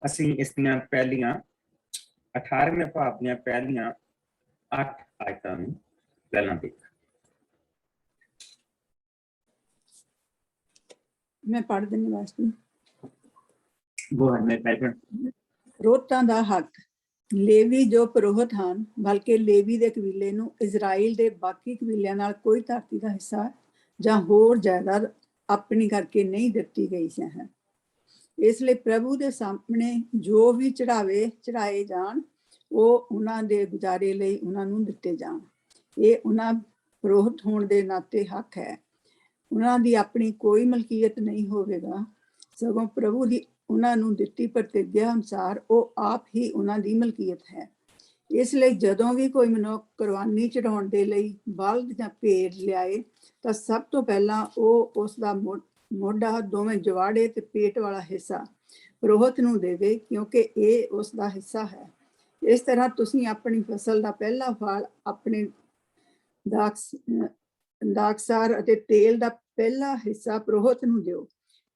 ਅਸੀਂ ਇਸ ਦੀਆਂ ਪਹਿਲੀਆਂ 18ਵੇਂ ਭਾਵ ਦੀਆਂ ਪਹਿਲੀਆਂ 8 ਆਇਤਾਂ ਨੂੰ ਪਹਿਲਾਂ ਦੇਖ। मैं पढ़ देने वास्ते। प्रोहतां दा हक। लेवी जो पुरोहित ਹਨ, ਬਲਕਿ ਲੇਵੀ ਦੇ ਕਬੀਲੇ ਨੂੰ ਇਜ਼ਰਾਈਲ ਦੇ ਬਾਕੀ ਕਬੀਲਿਆਂ ਨਾਲ ਕੋਈ ਧਰਤੀ ਦਾ ਹਿੱਸਾ ਜਾਂ ਹੋਰ ਜਾਇਦਾਦ ਆਪਣੀ ਕਰਕੇ ਨਹੀਂ ਦਿੱਤੀ ਗਈ ਹੈ। ਇਸ ਲਈ ਪ੍ਰਭੂ ਦੇ ਸਾਹਮਣੇ ਜੋ ਵੀ ਚੜਾਏ ਜਾਣ ਉਹ ਉਹਨਾਂ ਦੇ ਗੁਜ਼ਾਰੇ ਲਈ ਉਹਨਾਂ ਨੂੰ ਦਿੱਤੇ ਜਾਣ। ਇਹ ਉਹਨਾਂ ਪੁਰੋਹਿਤ ਹੋਣ ਦੇ ਨਾਤੇ ਹੱਕ ਹੈ। ਉਹਨਾਂ ਦੀ ਆਪਣੀ ਕੋਈ ਮਲਕੀਅਤ ਨਹੀਂ ਹੋਵੇਗਾ, ਸਗੋਂ ਪ੍ਰਭੂ ਦੀ ਉਹਨਾਂ ਨੂੰ ਦਿੱਤੀ ਪ੍ਰਤਿਗਿਆ ਅਨੁਸਾਰ ਉਹ ਆਪ ਹੀ ਉਹਨਾਂ ਦੀ ਮਲਕੀਅਤ ਹੈ। ਇਸ ਲਈ ਜਦੋਂ ਵੀ ਕੋਈ ਮਨੁੱਖ ਕੁਰਬਾਨੀ ਚੜਾਉਣ ਦੇ ਲਈ ਬਲਦ ਜਾਂ ਭੇਡ ਲਿਆਏ ਤਾਂ ਸਭ ਤੋਂ ਪਹਿਲਾਂ ਉਹ ਉਸ ਦਾ ਮੋਢਾ, ਦੋਵੇਂ ਜਵਾੜੇ ਤੇ ਪੇਟ ਵਾਲਾ ਹਿੱਸਾ ਪੁਰੋਹਿਤ ਨੂੰ ਦੇਵੇ, ਕਿਉਂਕਿ ਇਹ ਉਸ ਦਾ ਹਿੱਸਾ ਹੈ। ਇਸ ਤਰ੍ਹਾਂ ਤੁਸੀਂ ਆਪਣੀ ਫਸਲ ਦਾ ਪਹਿਲਾ ਫਲ, ਆਪਣੇ ਦਾਖਸਾਰ ਅਤੇ ਤੇਲ ਦਾ ਪਹਿਲਾ ਹਿੱਸਾ ਪੁਰੋਹਿਤ ਨੂੰ ਦਿਓ।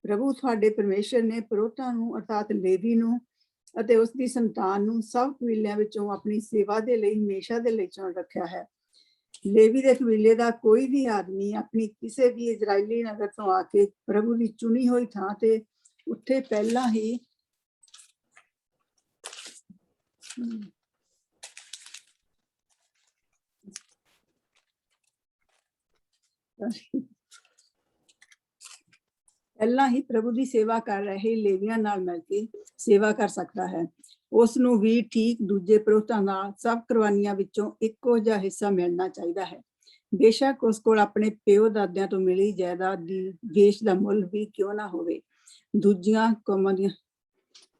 ਪ੍ਰਭੂ ਤੁਹਾਡੇ ਪਰਮੇਸ਼ਰ ਨੇ ਪੁਰੋਹਿਤਾਂ ਨੂੰ ਅਰਥਾਤ ਲੇਵੀ ਨੂੰ ਅਤੇ ਉਸ ਦੀ ਸੰਤਾਨ ਨੂੰ ਸਭ ਕਬੀਲਿਆਂ ਵਿੱਚੋਂ ਆਪਣੀ ਸੇਵਾ ਦੇ ਲਈ ਹਮੇਸ਼ਾ ਦੇ ਲਈ ਚੁਣ ਰੱਖਿਆ ਹੈ। ਲੇਵੀ ਦੇ ਕਬੀਲੇ ਦਾ ਕੋਈ ਵੀ ਆਦਮੀ ਆਪਣੀ ਕਿਸੇ ਵੀ ਇਜ਼ਰਾਈਲੀ ਨਗਰ ਤੋਂ ਆ ਕੇ ਪ੍ਰਭੂ ਦੀ ਚੁਣੀ ਹੋਈ ਥਾਂ ਤੇ ਉੱਥੇ ਪਹਿਲਾਂ ਹੀ ਪ੍ਰਭੂ ਦੀ ਸੇਵਾ ਕਰ ਰਹੇ ਲੇਵੀਆਂ ਨਾਲ ਮਿਲ ਕੇ ਸੇਵਾ ਕਰ ਸਕਦਾ ਹੈ। ਉਸ ਨੂੰ ਵੀ ਠੀਕ ਦੂਜੇ ਪੁਰੋਹਿਤਾਂ ਨਾਲ ਸਭ ਕੁਰਬਾਨੀਆਂ ਵਿੱਚੋਂ ਇੱਕੋ ਜਿਹਾ ਹਿੱਸਾ ਮਿਲਣਾ ਚਾਹੀਦਾ ਹੈ। ਬੇਸ਼ੱਕ ਉਸ ਕੋਲ ਆਪਣੇ ਪਿਓ ਦਾਦਿਆਂ ਤੋਂ ਮਿਲੀ ਜਾਇਦਾਦ ਦੀ ਦੇਸ਼ ਦਾ ਮੁੱਲ ਵੀ ਕਿਉਂ ਨਾ ਹੋਵੇ। ਦੂਜੀਆਂ ਕੌਮਾਂ ਦੀਆਂ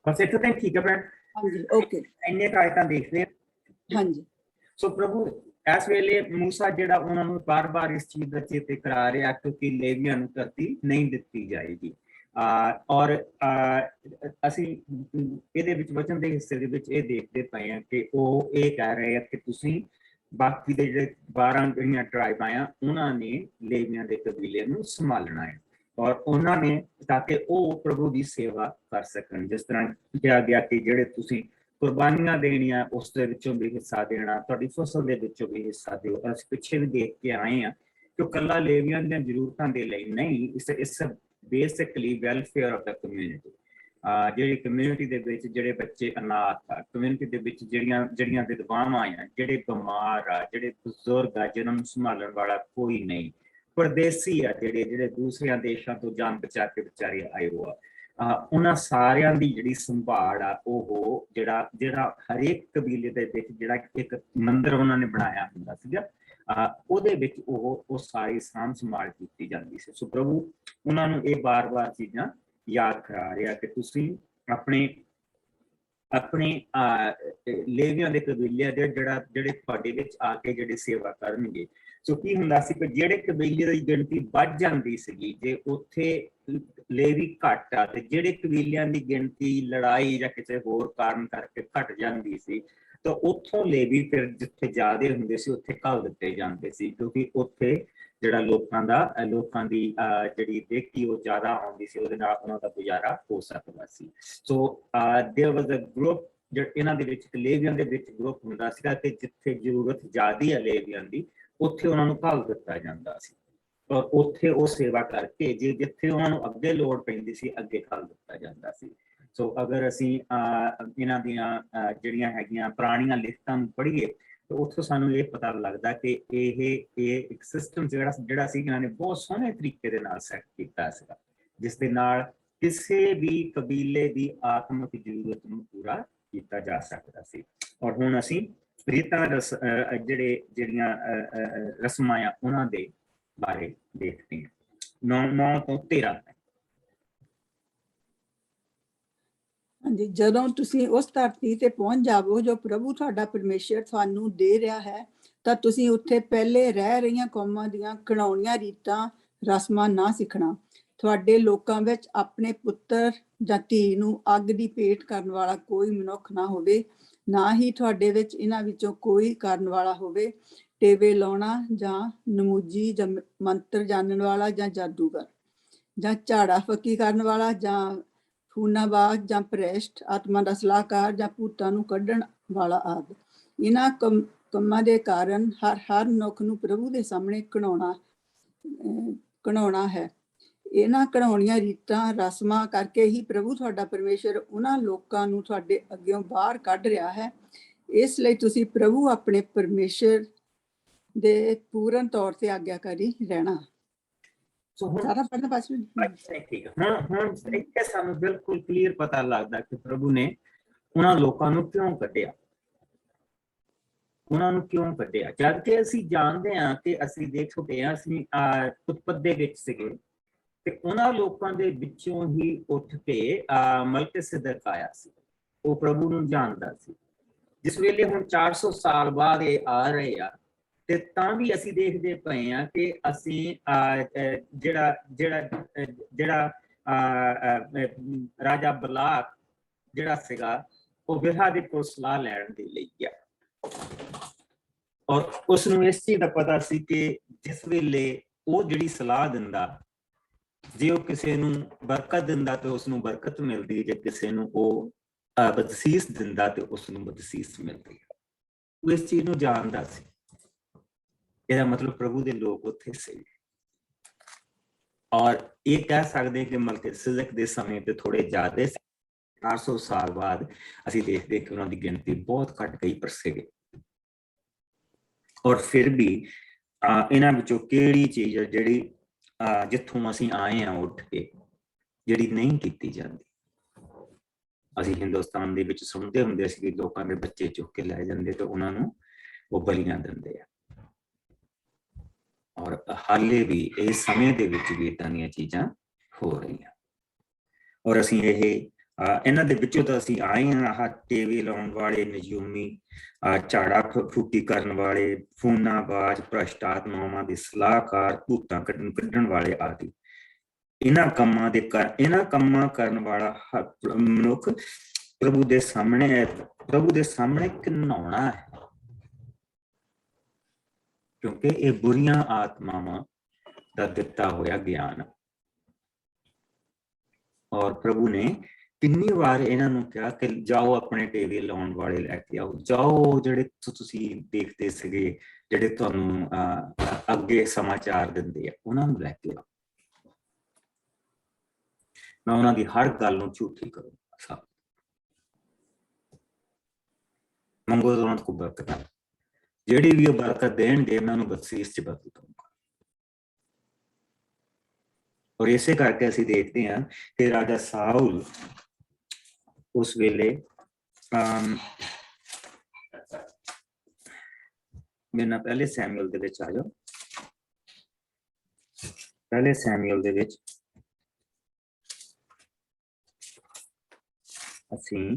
ਬਸ ਇੱਥੇ ਤਾਂ ਠੀਕ ਹੈ ਭੈਣ। ਹਾਂਜੀ, ਓਕੇ, ਇੰਨੇ ਕਾਇਤਾਂ ਦੇਖਦੇ ਹਾਂ। ਹਾਂਜੀ, ਸੋ ਪ੍ਰਭੂ ਇਸ ਵੇਲੇ ਮੂਸਾ ਜਿਹੜਾ ਉਹਨਾਂ ਨੂੰ ਬਾਰ-ਬਾਰ ਇਸ ਚੀਜ਼ ਦਾ ਚੇਤੇ ਕਰਾ ਰਿਹਾ ਕਿਉਂਕਿ ਲੇਵੀਆਂ ਨੂੰ ਧਰਤੀ ਨਹੀਂ ਦਿੱਤੀ ਜਾਏਗੀ। ਔਰ ਅਸੀਂ ਇਹਦੇ ਵਿੱਚ ਵਚਨ ਦੇ ਹਿੱਸੇ ਦੇ ਵਿੱਚ ਇਹ ਦੇਖਦੇ ਪਏ ਹਾਂ ਕਿ ਉਹ ਇਹ ਕਹਿ ਰਹੇ ਆ ਕਿ ਤੁਸੀਂ ਬਾਕੀ ਦੇ ਜਿਹੜੇ 12 ਜਿਹੜੀਆਂ ਟਰਾਈਬਾਂ ਆ ਉਹਨਾਂ ਨੇ ਲੇਵੀਆਂ ਦੇ ਕਬੀਲੇ ਨੂੰ ਸੰਭਾਲਣਾ ਹੈ ਔਰ ਉਹਨਾਂ ਨੇ ਤਾਂ ਕਿ ਉਹ ਪ੍ਰਭੂ ਦੀ ਸੇਵਾ ਕਰ ਸਕਣ। ਜਿਸ ਤਰ੍ਹਾਂ ਕਿਹਾ ਗਿਆ ਕਿ ਜਿਹੜੇ ਤੁਸੀਂ ਕੁਰਬਾਨੀਆਂ ਦੇਣੀਆਂ ਉਸ ਦੇ ਵਿੱਚੋਂ ਵੀ ਹਿੱਸਾ ਦੇਣਾ, ਤੁਹਾਡੀ ਫਸਲ ਦੇ ਵਿੱਚੋਂ ਵੀ ਹਿੱਸਾ ਦਿਓ। ਅਸੀਂ ਪਿੱਛੇ ਵੀ ਦੇਖ ਕੇ ਆਏ ਹਾਂ ਕਿ ਉਹ ਇਕੱਲਾ ਲੇਵੀਆਂ ਦੀਆਂ ਜ਼ਰੂਰਤਾਂ ਦੇ ਲਈ ਨਹੀਂ, ਇਸ basically welfare of the community. ਜਿਹੜੀ ਕਮਿਊਨਿਟੀ ਦੇ ਵਿੱਚ ਜਿਹੜੇ ਬੱਚੇ ਅਨਾਥ ਆ, ਕਮਿਊਨਿਟੀ ਦੇ ਵਿੱਚ ਜਿਹੜੀਆਂ ਵਿਧਵਾਵਾਂ ਆ, ਜਿਹੜੇ ਬਿਮਾਰ ਆ, ਜਿਹੜੇ ਬਜ਼ੁਰਗ ਆ ਜਿਹਨਾਂ ਨੂੰ ਸੰਭਾਲਣ ਵਾਲਾ ਕੋਈ ਨਹੀਂ, ਪਰਦੇਸੀ ਆ ਜਿਹੜੇ ਦੂਸਰਿਆਂ ਦੇਸ਼ਾਂ ਤੋਂ ਜਾਨ ਬਚਾ ਕੇ ਵਿਚਾਰੇ ਆਏ ਹੋ ਆ, ਉਹਨਾਂ ਸਾਰਿਆਂ ਦੀ ਜਿਹੜੀ ਸੰਭਾਲ ਆ ਉਹ ਜਿਹੜਾ ਹਰੇਕ ਕਬੀਲੇ ਦੇ ਵਿੱਚ ਜਿਹੜਾ ਇੱਕ ਮੰਦਿਰ ਉਹਨਾਂ ਨੇ ਬਣਾਇਆ ਹੁੰਦਾ ਸੀਗਾ ਉਹਦੇ ਵਿੱਚ ਉਹ ਸਾਰੀ ਸਾਂਭ ਸੰਭਾਲ ਕੀਤੀ ਜਾਂਦੀ ਸੀ। ਸੋ ਪ੍ਰਭੂ ਉਹਨਾਂ ਨੂੰ ਇਹ ਬਾਰ-ਬਾਰ ਚੀਜ਼ਾਂ ਯਾਦ ਕਰਾ ਰਿਹਾ ਕਿ ਤੁਸੀਂ ਆਪਣੇ ਲੇਵੀਆਂ ਦੇ ਕਬੀਲਿਆਂ ਦੇ ਜਿਹੜੇ ਤੁਹਾਡੇ ਵਿੱਚ ਆ ਕੇ ਜਿਹੜੇ ਸੇਵਾ ਕਰਨਗੇ। ਸੋ ਕੀ ਹੁੰਦਾ ਸੀ ਕਿ ਜਿਹੜੇ ਕਬੀਲੇ ਦੀ ਗਿਣਤੀ ਵੱਧ ਜਾਂਦੀ ਸੀਗੀ, ਜੇ ਉੱਥੇ ਲੇਵੀ ਘੱਟ ਆ ਤੇ ਜਿਹੜੇ ਕਬੀਲਿਆਂ ਦੀ ਗਿਣਤੀ ਲੜਾਈ ਜਾਂ ਕਿਸੇ ਹੋਰ ਕਾਰਨ ਕਰਕੇ ਘਟ ਜਾਂਦੀ ਸੀ ਤਾਂ ਉੱਥੋਂ ਲੇਵੀ ਫਿਰ ਜਿੱਥੇ ਜ਼ਿਆਦਾ ਹੁੰਦੇ ਸੀ ਉੱਥੇ ਘੱਲ ਦਿੱਤੇ ਜਾਂਦੇ ਸੀ, ਕਿਉਂਕਿ ਉੱਥੇ ਜਿਹੜਾ ਲੋਕਾਂ ਦੀ ਜਿਹੜੀ ਦੇਖੀ ਉਹ ਜ਼ਿਆਦਾ ਆਉਂਦੀ ਸੀ, ਉਹਦੇ ਨਾਲ ਉਹਨਾਂ ਦਾ ਗੁਜ਼ਾਰਾ ਹੋ ਸਕਦਾ ਸੀ। ਸੋ ਦੇਅਰ ਵਾਜ਼ ਅ ਗਰੁੱਪ ਇਹਨਾਂ ਦੇ ਵਿੱਚ ਲੇਵੀਆਂ ਦੇ ਵਿੱਚ ਗਰੁੱਪ ਹੁੰਦਾ ਸੀਗਾ ਕਿ ਜਿੱਥੇ ਜ਼ਰੂਰਤ ਜ਼ਿਆਦਾ ਹੈ ਲੇਵੀਆਂ ਦੀ ਉੱਥੇ ਉਹਨਾਂ ਨੂੰ ਘੱਲ ਦਿੱਤਾ ਜਾਂਦਾ ਸੀ ਔਰ ਉੱਥੇ ਉਹ ਸੇਵਾ ਕਰਕੇ ਜਿੱਥੇ ਉਹਨਾਂ ਨੂੰ ਅੱਗੇ ਲੋੜ ਪੈਂਦੀ ਸੀ ਅੱਗੇ ਘੱਲ ਦਿੱਤਾ ਜਾਂਦਾ ਸੀ। ਸੋ ਅਗਰ ਅਸੀਂ ਇਹਨਾਂ ਦੀਆਂ ਜਿਹੜੀਆਂ ਹੈਗੀਆਂ ਪੁਰਾਣੀਆਂ ਲਿਖਤਾਂ ਨੂੰ ਪੜ੍ਹੀਏ ਤਾਂ ਉੱਥੋਂ ਸਾਨੂੰ ਇਹ ਪਤਾ ਲੱਗਦਾ ਕਿ ਇਹ ਇੱਕ ਸਿਸਟਮ ਜਿਹੜਾ ਸੀ ਇਹਨਾਂ ਨੇ ਬਹੁਤ ਸੋਹਣੇ ਤਰੀਕੇ ਦੇ ਨਾਲ ਸੈੱਟ ਕੀਤਾ ਸੀਗਾ, ਜਿਸ ਦੇ ਨਾਲ ਕਿਸੇ ਵੀ ਕਬੀਲੇ ਦੀ ਆਤਮਿਕ ਜ਼ਰੂਰਤ ਨੂੰ ਪੂਰਾ ਕੀਤਾ ਜਾ ਸਕਦਾ ਸੀ। ਔਰ ਹੁਣ ਅਸੀਂ ਰੀਤਾਂ ਜਿਹੜੀਆਂ ਰਸਮਾਂ ਆ ਉਹਨਾਂ ਦੇ ਬਾਰੇ ਦੇਖਦੇ ਹਾਂ। 9 ਤੋਂ 13। ਹਾਂਜੀ, ਜਦੋਂ ਤੁਸੀਂ ਉਸ ਧਰਤੀ ਤੇ ਪਹੁੰਚ ਜਾਵੋ ਜੋ ਪ੍ਰਭੂ ਤੁਹਾਡਾ ਪਰਮੇਸ਼ਰ ਤੁਹਾਨੂੰ ਦੇ ਰਿਹਾ ਹੈ ਤਾਂ ਤੁਸੀਂ ਉੱਥੇ ਪਹਿਲੇ ਰਹਿ ਰਹੀਆਂ ਕੌਮਾਂ ਦੀਆਂ ਘਿਣਾਉਣੀਆਂ ਰੀਤਾਂ ਰਸਮਾਂ ਨਾ ਸਿੱਖਣਾ। ਤੁਹਾਡੇ ਲੋਕਾਂ ਵਿੱਚ ਆਪਣੇ ਪੁੱਤਰ ਜਾਂ ਧੀ ਨੂੰ ਅੱਗ ਦੀ ਭੇਟ ਕਰਨ ਵਾਲਾ ਕੋਈ ਮਨੁੱਖ ਨਾ ਹੋਵੇ, ਨਾ ਹੀ ਤੁਹਾਡੇ ਵਿੱਚ ਇਹਨਾਂ ਵਿੱਚੋਂ ਕੋਈ ਕਰਨ ਵਾਲਾ ਹੋਵੇ, ਟੇਵੇ ਲਾਉਣਾ ਜਾਂ ਨਮੂਜੀ ਜਾਂ ਮੰਤਰ ਜਾਣਨ ਵਾਲਾ ਜਾਂ ਜਾਦੂਗਰ ਜਾਂ ਝਾੜਾ ਫੱਕੀ ਕਰਨ ਵਾਲਾ ਜਾਂ ਖੂਨਾਬਾਜ਼ ਜਾਂ ਪ੍ਰੈਸ਼ਟ, ਆਤਮਾ ਦਾ ਸਲਾਹਕਾਰ ਜਾਂ ਭੂਤਾਂ ਨੂੰ ਕੱਢਣ ਵਾਲਾ ਆਦਿ। ਇਹਨਾਂ ਕੰਮਾਂ ਦੇ ਕਾਰਨ ਹਰ ਮਨੁੱਖ ਨੂੰ ਪ੍ਰਭੂ ਦੇ ਸਾਹਮਣੇ ਘਣਾਉਣਾ ਹੈ। ਇਹਨਾਂ ਘਣਾਉਣੀਆਂ ਰੀਤਾਂ ਰਸਮਾਂ ਕਰਕੇ ਹੀ ਪ੍ਰਭੂ ਤੁਹਾਡਾ ਪਰਮੇਸ਼ਰ ਉਹਨਾਂ ਲੋਕਾਂ ਨੂੰ ਤੁਹਾਡੇ ਅੱਗਿਓਂ ਬਾਹਰ ਕੱਢ ਰਿਹਾ ਹੈ। ਇਸ ਲਈ ਤੁਸੀਂ ਪ੍ਰਭੂ ਆਪਣੇ ਪਰਮੇਸ਼ਰ ਦੇ ਪੂਰਨ ਤੌਰ ਤੇ ਆਗਿਆਕਾਰੀ ਰਹਿਣਾ। ਸਾਰਾ ਪੜ੍ਹਨਾ ਪਾਸਟਰ ਜੀ। ਠੀਕ ਹੈ। ਹੁਣ ਇੱਥੇ ਸਾਨੂੰ ਬਿਲਕੁਲ ਕਲੀਅਰ ਪਤਾ ਲੱਗਦਾ ਕਿ ਪ੍ਰਭੂ ਨੇ ਉਹਨਾਂ ਲੋਕਾਂ ਨੂੰ ਕਿਉਂ ਕੱਢਿਆ, ਉਹਨਾਂ ਨੂੰ ਕਿਉਂ ਕੱਢਿਆ। ਜਦ ਕਿ ਅਸੀਂ ਜਾਣਦੇ ਹਾਂ ਕਿ ਅਸੀਂ ਦੇਖ ਚੁੱਕੇ ਹਾਂ, ਅਸੀਂ ਉਤਪਤ ਦੇ ਵਿੱਚ ਸੀਗੇ ਤੇ ਉਹਨਾਂ ਲੋਕਾਂ ਦੇ ਵਿੱਚੋਂ ਹੀ ਉੱਠ ਕੇ ਮਲਕੀਸੇਦਕ ਆਇਆ ਸੀ। ਉਹ ਪ੍ਰਭੂ ਨੂੰ ਜਾਣਦਾ ਸੀ। ਜਿਸ ਵੇਲੇ ਹੁਣ 400 ਸਾਲ ਬਾਅਦ ਇਹ ਆ ਰਹੇ ਆ ਤੇ ਤਾਂ ਵੀ ਅਸੀਂ ਦੇਖਦੇ ਪਏ ਹਾਂ ਕਿ ਅਸੀਂ ਜਿਹੜਾ ਰਾਜਾ ਬਲਾਕ ਜਿਹੜਾ ਸੀਗਾ ਉਹ ਬਿਲਹਾ ਦੇ ਕੋਲ ਸਲਾਹ ਲੈਣ ਦੇ ਲਈ ਗਿਆ, ਔਰ ਉਸਨੂੰ ਇਸ ਚੀਜ਼ ਦਾ ਪਤਾ ਸੀ ਕਿ ਜਿਸ ਵੇਲੇ ਉਹ ਜਿਹੜੀ ਸਲਾਹ ਦਿੰਦਾ, ਜੇ ਉਹ ਕਿਸੇ ਨੂੰ ਬਰਕਤ ਦਿੰਦਾ ਤੇ ਉਸਨੂੰ ਬਰਕਤ ਮਿਲਦੀ, ਜੇ ਕਿਸੇ ਨੂੰ ਉਹ ਬਦਸੀਸ ਦਿੰਦਾ ਤੇ ਉਸਨੂੰ ਬਦਸੀਸ ਮਿਲਦੀ। ਉਹ ਇਸ ਚੀਜ਼ ਨੂੰ ਜਾਣਦਾ ਸੀ। ਇਹਦਾ ਮਤਲਬ ਪ੍ਰਭੂ ਦੇ ਲੋਕ ਉੱਥੇ ਸੀ, ਔਰ ਇਹ ਕਹਿ ਸਕਦੇ ਕਿ ਮਲਕੀਸੇਦਕ ਦੇ ਸਮੇਂ ਤੇ ਥੋੜੇ ਜ਼ਿਆਦਾ 400 ਸਾਲ ਬਾਅਦ ਅਸੀਂ ਦੇਖਦੇ ਕਿ ਉਹਨਾਂ ਦੀ ਗਿਣਤੀ ਬਹੁਤ ਘੱਟ ਗਈ ਪਰ ਸੀਗੇ। ਔਰ ਫਿਰ ਵੀ ਇਹਨਾਂ ਵਿੱਚੋਂ ਕਿਹੜੀ ਚੀਜ਼ ਹੈ ਜਿਹੜੀ ਜਿੱਥੋਂ ਅਸੀਂ ਆਏ ਹਾਂ ਉੱਠ ਕੇ ਜਿਹੜੀ ਨਹੀਂ ਕੀਤੀ ਜਾਂਦੀ। ਅਸੀਂ ਹਿੰਦੁਸਤਾਨ ਦੇ ਵਿੱਚ ਸੁਣਦੇ ਹੁੰਦੇ ਸੀ ਕਿ ਲੋਕਾਂ ਦੇ ਬੱਚੇ ਚੁੱਕ ਕੇ ਲੈ ਜਾਂਦੇ ਤੇ ਉਹਨਾਂ ਨੂੰ ਉਹ ਬਲੀਆਂ ਦਿੰਦੇ ਆ, ਔਰ ਹਾਲੇ ਵੀ ਇਸ ਸਮੇਂ ਦੇ ਵਿੱਚ ਵੀ ਏਦਾਂ ਦੀਆਂ ਚੀਜ਼ਾਂ ਹੋ ਰਹੀਆਂ। ਔਰ ਅਸੀਂ ਇਹਨਾਂ ਦੇ ਵਿੱਚੋਂ ਤਾਂ ਅਸੀਂ ਆਏ ਹਾਂ। ਆਹ ਟੀਵੀ ਲਾਉਣ ਵਾਲੇ, ਨਜੂਮੀ, ਝਾੜਾ ਫੂਕੀ ਕਰਨ ਵਾਲੇ, ਫੂਨਾਬਾਜ਼, ਭ੍ਰਸ਼ਟ ਆਤਮਾਵਾਂ ਦੇ ਸਲਾਹਕਾਰ, ਭੂਤਾਂ ਕੱਢਣ ਵਾਲੇ ਆਦਿ। ਇਹਨਾਂ ਕੰਮਾਂ ਕਰਨ ਵਾਲਾ ਮਨੁੱਖ ਪ੍ਰਭੂ ਦੇ ਸਾਹਮਣੇ ਘਿਨਾਉਣਾ ਹੈ, ਕਿਉਂਕਿ ਇਹ ਬੁਰੀਆਂ ਆਤਮਾਵਾਂ ਦਾ ਦਿੱਤਾ ਹੋਇਆ ਗਿਆਨ। ਔਰ ਪ੍ਰਭੂ ਨੇ ਕਿੰਨੀ ਵਾਰ ਇਹਨਾਂ ਨੂੰ ਕਿਹਾ ਕਿ ਜਾਓ ਆਪਣੇ ਟੀਵੀ ਲਾਉਣ ਵਾਲੇ ਲੈ ਕੇ ਆਓ, ਜਾਓ ਜਿਹੜੇ ਤੁਸੀਂ ਦੇਖਦੇ ਸੀਗੇ, ਜਿਹੜੇ ਤੁਹਾਨੂੰ ਅੱਗੇ ਸਮਾਚਾਰ ਦਿੰਦੇ ਆ, ਉਹਨਾਂ ਨੂੰ ਲੈ ਕੇ ਆਓ। ਮੈਂ ਉਹਨਾਂ ਦੀ ਹਰ ਗੱਲ ਨੂੰ ਝੂਠੀ ਕਰੂੰਗਾ। ਮੰਗੋ ਉਹਨਾਂ ਤੋਂ ਬਰਕਤ, ਜਿਹੜੀ ਵੀ ਉਹ ਬਰਕਤ ਦੇਣਗੇ ਮੈਂ ਉਹਨੂੰ ਬਖਸ਼ੀਸ਼ ਚ ਬਦਲ ਦੂੰਗਾ। ਔਰ ਇਸੇ ਕਰਕੇ ਅਸੀਂ ਦੇਖਦੇ ਹਾਂ ਕਿ ਰਾਜਾ ਸਾਊਲ ਉਸ ਵੇਲੇ ਮੇਰੇ ਨਾਲ ਪਹਿਲੇ ਸੈਮੂਅਲ ਦੇ ਵਿੱਚ ਆ ਜਾਓ। ਪਹਿਲੇ ਸੈਮੂਅਲ ਦੇ ਵਿੱਚ ਅਸੀਂ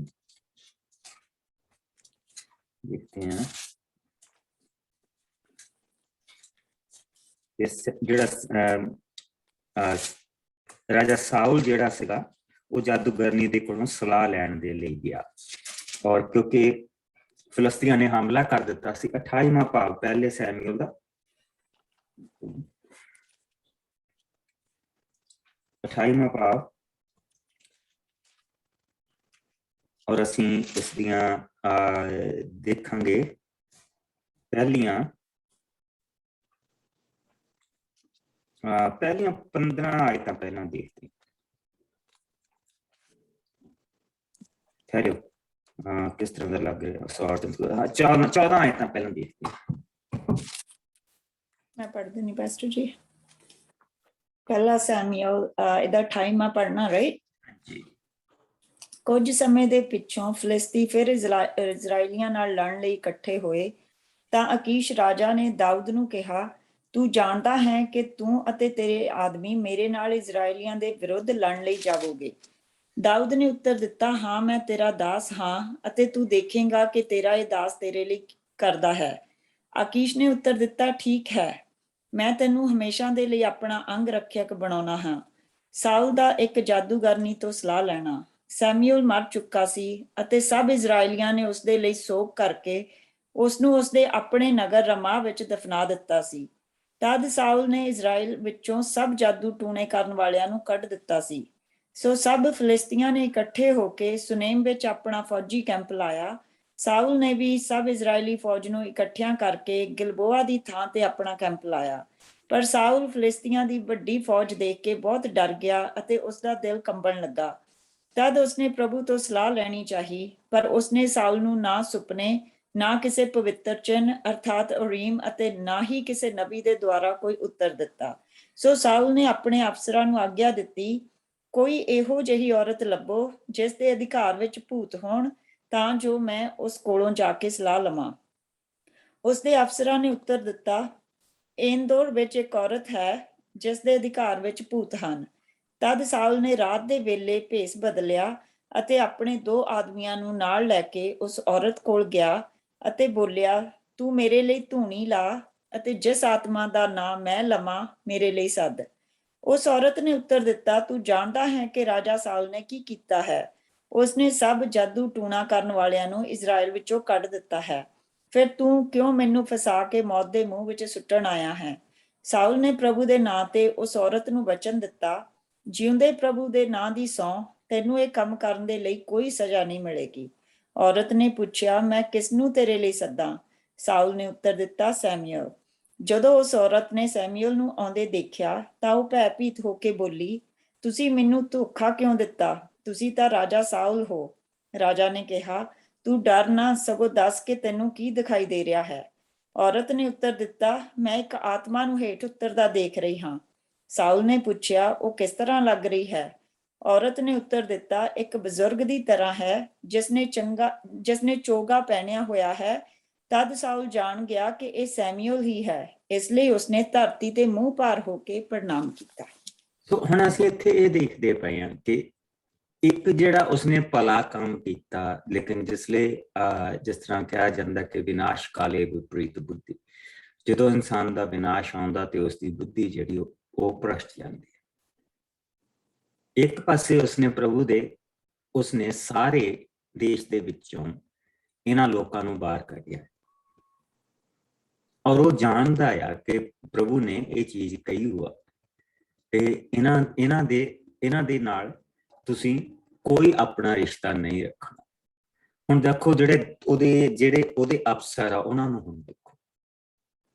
ਦੇਖਦੇ ਹਾਂ ਇਸ ਜਿਹੜਾ ਰਾਜਾ ਸਾਊਲ ਜਿਹੜਾ ਸੀਗਾ ਉਹ ਜਾਦੂਗਰਨੀ ਦੇ ਕੋਲੋਂ ਸਲਾਹ ਲੈਣ ਦੇ ਲਈ ਗਿਆ, ਔਰ ਕਿਉਂਕਿ ਫਿਲਸਤੀਆਂ ਨੇ ਹਮਲਾ ਕਰ ਦਿੱਤਾ ਸੀ। 28ਵਾਂ ਭਾਗ ਪਹਿਲੇ ਸੈਮੂਅਲ ਦਾ 28ਵਾਂ ਭਾਗ, ਔਰ ਅਸੀਂ ਇਸ ਦੀਆਂ ਦੇਖਾਂਗੇ ਪਹਿਲੀਆਂ 15 ਆਇਤਾਂ ਪਹਿਲਾਂ ਦੇਖਦੇ। ਠਹਿਰੋ, ਕਿਸ ਤਰ੍ਹਾਂ ਦਾ ਲੱਗ ਰਿਹਾ? 14 ਆਇਤਾਂ ਪਹਿਲਾਂ ਦੇਖਦੇ। ਮੈਂ ਪੜ੍ਹਦੀ ਨਹੀਂ ਪਾਸਟਰ ਜੀ। ਪਹਿਲਾ ਸੈਮੂਅਲ ਇਹਦਾ 28ਵਾਂ ਪੜ੍ਹਨਾ, ਰਾਈਟ? ਜੀ। ਕੁਝ ਸਮੇਂ ਦੇ ਪਿੱਛੋਂ ਫਿਲਿਸਤੀ ਫਿਰ ਇਜ਼ਰਾਈਲੀਆਂ ਨਾਲ ਲੜਨ ਲਈ ਇਕੱਠੇ ਹੋਏ ਤਾਂ ਅਕੀਸ਼ ਰਾਜਾ ਨੇ ਦਾਊਦ ਨੂੰ ਕਿਹਾ, ਤੂੰ ਜਾਣਦਾ ਹੈ ਕਿ ਤੂੰ ਅਤੇ ਤੇਰੇ ਆਦਮੀ ਮੇਰੇ ਨਾਲ ਇਜ਼ਰਾਈਲੀਆਂ ਦੇ ਵਿਰੁੱਧ ਲੜਨ ਲਈ ਜਾਵੋਗੇ। ਦਾਊਦ ਨੇ ਉੱਤਰ ਦਿੱਤਾ, ਹਾਂ ਮੈਂ ਤੇਰਾ ਦਾਸ ਹਾਂ ਅਤੇ ਤੂੰ ਦੇਖੇਂਗਾ ਕਿ ਤੇਰਾ ਇਹ ਦਾਸ ਤੇਰੇ ਲਈ ਕਰਦਾ ਹੈ। ਆਕੀਸ਼ ਨੇ ਉੱਤਰ ਦਿੱਤਾ, ਠੀਕ ਹੈ, ਮੈਂ ਤੈਨੂੰ ਹਮੇਸ਼ਾ ਦੇ ਲਈ ਆਪਣਾ ਅੰਗ ਰੱਖਿਅਕ ਬਣਾਉਣਾ ਹਾਂ। ਸਾਊਲ ਦਾ ਇੱਕ ਜਾਦੂਗਰਨੀ ਤੋਂ ਸਲਾਹ ਲੈਣਾ। ਸੈਮੂਅਲ ਮਰ ਚੁੱਕਾ ਸੀ ਅਤੇ ਸਭ ਇਜ਼ਰਾਈਲੀਆਂ ਨੇ ਉਸਦੇ ਲਈ ਸੋਗ ਕਰਕੇ ਉਸਨੂੰ ਉਸਦੇ ਆਪਣੇ ਨਗਰ ਰਮਾ ਵਿੱਚ ਦਫਨਾ ਦਿੱਤਾ ਸੀ। ਤਦ ਸਾਊਲ ਨੇ ਇਜ਼ਰਾਈਲ ਵਿੱਚੋਂ ਸਭ ਜਾਦੂ ਟੂਣੇ ਕਰਨ ਵਾਲਿਆਂ ਨੂੰ ਕੱਢ ਦਿੱਤਾ ਸੀ। ਸੋ ਸਭ ਫਿਲਿਸਤੀਆਂ ਨੇ ਇਕੱਠੇ ਹੋ ਕੇ ਸੁਨੇਮ ਵਿੱਚ ਆਪਣਾ ਫੌਜੀ ਕੈਂਪ ਲਾਇਆ। ਸਾਊਲ ਨੇ ਵੀ ਸਭ ਇਜ਼ਰਾਈਲੀ ਫੌਜ ਨੂੰ ਇਕੱਠਿਆਂ ਕਰਕੇ ਗਿਲਬੋਆ ਦੀ ਥਾਂ ਤੇ ਆਪਣਾ ਕੈਂਪ ਲਾਇਆ। ਪਰ ਸਾਊਲ ਫਿਲਿਸਤੀਆਂ ਦੀ ਵੱਡੀ ਫੌਜ ਦੇਖ ਕੇ ਬਹੁਤ ਡਰ ਗਿਆ ਅਤੇ ਉਸਦਾ ਦਿਲ ਕੰਬਣ ਲੱਗਾ। ਤਦ ਉਸਨੇ ਪ੍ਰਭੂ ਤੋਂ ਸਲਾਹ ਲੈਣੀ ਚਾਹੀ, ਪਰ ਉਸਨੇ ਸਾਊਲ ਨੂੰ ਨਾ ਸੁਪਨੇ, ਨਾ ਕਿਸੇ ਪਵਿੱਤਰ ਚਿੰਨ੍ਹ ਅਰਥਾਤ ਉਰੀਮ ਅਤੇ ਨਾ ਹੀ ਕਿਸੇ ਨਬੀ ਦੇ ਦੁਆਰਾ ਕੋਈ ਉੱਤਰ ਦਿੱਤਾ। ਸੋ ਸਾਊਲ ਨੇ ਆਪਣੇ ਅਫਸਰਾਂ ਨੂੰ ਆਗਿਆ ਦਿੱਤੀ, ਕੋਈ ਇਹੋ ਜਿਹੀ ਔਰਤ ਲੱਭੋ ਜਿਸ ਦੇ ਅਧਿਕਾਰ ਵਿੱਚ ਭੂਤ ਹੋਣ, ਤਾਂ ਜੋ ਮੈਂ ਉਸ ਕੋਲੋਂ ਜਾ ਕੇ ਸਲਾਹ ਲਵਾਂ। ਉਸਦੇ ਅਫਸਰਾਂ ਨੇ ਉੱਤਰ ਦਿੱਤਾ, ਏਨਦੋਰ ਵਿੱਚ ਇੱਕ ਔਰਤ ਹੈ ਜਿਸ ਦੇ ਅਧਿਕਾਰ ਵਿੱਚ ਭੂਤ ਹਨ। ਤਦ ਸਾਊਲ ਨੇ ਰਾਤ ਦੇ ਵੇਲੇ ਭੇਸ ਬਦਲਿਆ ਅਤੇ ਆਪਣੇ 2 ਆਦਮੀਆਂ ਨੂੰ ਨਾਲ ਲੈ ਕੇ ਉਸ ਔਰਤ ਕੋਲ ਗਿਆ ਅਤੇ ਬੋਲਿਆ, ਤੂੰ ਮੇਰੇ ਲਈ ਧੂਣੀ ਲਾ ਅਤੇ ਜਿਸ ਆਤਮਾ ਦਾ ਨਾਮ ਮੈਂ ਲਵਾਂ ਮੇਰੇ ਲਈ ਸੱਦ। ਉਸ ਔਰਤ ਨੇ ਉੱਤਰ ਦਿੱਤਾ, ਤੂੰ ਜਾਣਦਾ ਹੈ ਕਿ ਰਾਜਾ ਸਾਊਲ ਨੇ ਕੀ ਕੀਤਾ ਹੈ। ਉਸਨੇ ਸਭ ਜਾਦੂ ਟੂਣਾ ਕਰਨ ਵਾਲਿਆਂ ਨੂੰ ਇਜ਼ਰਾਈਲ ਵਿੱਚੋਂ ਕੱਢ ਦਿੱਤਾ ਹੈ। ਫਿਰ ਤੂੰ ਕਿਉਂ ਮੈਨੂੰ ਫਸਾ ਕੇ ਮੌਤ ਦੇ ਮੂੰਹ ਵਿੱਚ ਸੁੱਟਣ ਆਇਆ ਹੈ। ਸਾਊਲ ਨੇ ਪ੍ਰਭੂ ਦੇ ਨਾਂ ਤੇ ਉਸ ਔਰਤ ਨੂੰ ਵਚਨ ਦਿੱਤਾ, ਜਿਉਂਦੇ ਪ੍ਰਭੂ ਦੇ ਨਾਂ ਦੀ ਸਹੁੰ, ਤੈਨੂੰ ਇਹ ਕੰਮ ਕਰਨ ਦੇ ਲਈ ਕੋਈ ਸਜ਼ਾ ਨਹੀਂ ਮਿਲੇਗੀ। ਔਰਤ ਨੇ ਪੁੱਛਿਆ, ਮੈਂ ਕਿਸ ਨੂੰ ਤੇਰੇ ਲਈ ਸੱਦਾਂ? ਸਾਊਲ ਨੇ ਉੱਤਰ ਦਿੱਤਾ, ਸੈਮੂਅਲ। ਜਦੋਂ ਉਸ ਔਰਤ ਨੇ ਸੈਮੂਅਲ ਨੂੰ ਆਉਂਦੇ ਦੇਖਿਆ ਤਾਂ ਉਹ ਭੈਭੀਤ ਹੋ ਕੇ ਬੋਲੀ, ਤੁਸੀਂ ਮੈਨੂੰ ਧੋਖਾ ਕਿਉਂ ਦਿੱਤਾ? ਤੁਸੀਂ ਤਾਂ ਰਾਜਾ ਸਾਊਲ ਹੋ। ਰਾਜਾ ਨੇ ਕਿਹਾ, ਤੂੰ ਡਰ ਨਾ, ਸਗੋਂ ਦੱਸ ਕਿ ਤੈਨੂੰ ਕੀ ਦਿਖਾਈ ਦੇ ਰਿਹਾ ਹੈ। ਔਰਤ ਨੇ ਉੱਤਰ ਦਿੱਤਾ, ਮੈਂ ਇੱਕ ਆਤਮਾ ਨੂੰ ਹੇਠ ਉਤਰਦਾ ਦੇਖ ਰਹੀ ਹਾਂ। ਸਾਊਲ ਨੇ ਪੁੱਛਿਆ, ਉਹ ਕਿਸ ਤਰ੍ਹਾਂ ਲੱਗ ਰਹੀ ਹੈ? ਔਰਤ ਨੇ ਉੱਤਰ ਦਿੱਤਾ, ਇੱਕ ਬਜ਼ੁਰਗ ਦੀ ਤਰ੍ਹਾਂ ਹੈ ਜਿਸਨੇ ਚੋਗਾ ਪਹਿਨਿਆ ਹੋਇਆ ਹੈ। ਤਦ ਸਾਊਲ ਜਾਣ ਗਿਆ ਕਿ ਇਹ ਸੈਮੂਅਲ ਹੀ ਹੈ, ਇਸ ਲਈ ਉਸਨੇ ਧਰਤੀ ਤੇ ਮੂੰਹ ਭਾਰ ਹੋ ਕੇ ਪ੍ਰਣਾਮ ਕੀਤਾ। ਸੋ ਹੁਣ ਅਸੀਂ ਇੱਥੇ ਇਹ ਦੇਖਦੇ ਪਏ ਹਾਂ ਕਿ ਇੱਕ ਜਿਹੜਾ ਉਸਨੇ ਭਲਾ ਕੰਮ ਕੀਤਾ, ਲੇਕਿਨ ਜਿਸ ਤਰ੍ਹਾਂ ਕਿਹਾ ਜਾਂਦਾ ਕਿ ਵਿਨਾਸ਼ ਕਾਲੇ ਵਿਪਰੀਤ ਬੁੱਧੀ, ਜਦੋਂ ਇਨਸਾਨ ਦਾ ਵਿਨਾਸ਼ ਆਉਂਦਾ ਤੇ ਉਸਦੀ ਬੁੱਧੀ ਜਿਹੜੀ ਉਹ ਭ੍ਰਸ਼ਟ ਜਾਂਦੀ ਹੈ। ਇੱਕ ਪਾਸੇ ਉਸਨੇ ਸਾਰੇ ਦੇਸ਼ ਦੇ ਵਿੱਚੋਂ ਇਹਨਾਂ ਲੋਕਾਂ ਨੂੰ ਬਾਹਰ ਕੱਢਿਆ ਔਰ ਉਹ ਜਾਣਦਾ ਆ ਕਿ ਪ੍ਰਭੂ ਨੇ ਇਹ ਚੀਜ਼ ਕਹੀ ਹੋਆ ਤੇ ਇਹਨਾਂ ਦੇ ਨਾਲ ਤੁਸੀਂ ਕੋਈ ਆਪਣਾ ਰਿਸ਼ਤਾ ਨਹੀਂ ਰੱਖਣਾ। ਹੁਣ ਦੇਖੋ ਜਿਹੜੇ ਉਹਦੇ ਅਫਸਰ ਆ, ਉਹਨਾਂ ਨੂੰ ਹੁਣ ਦੇਖੋ,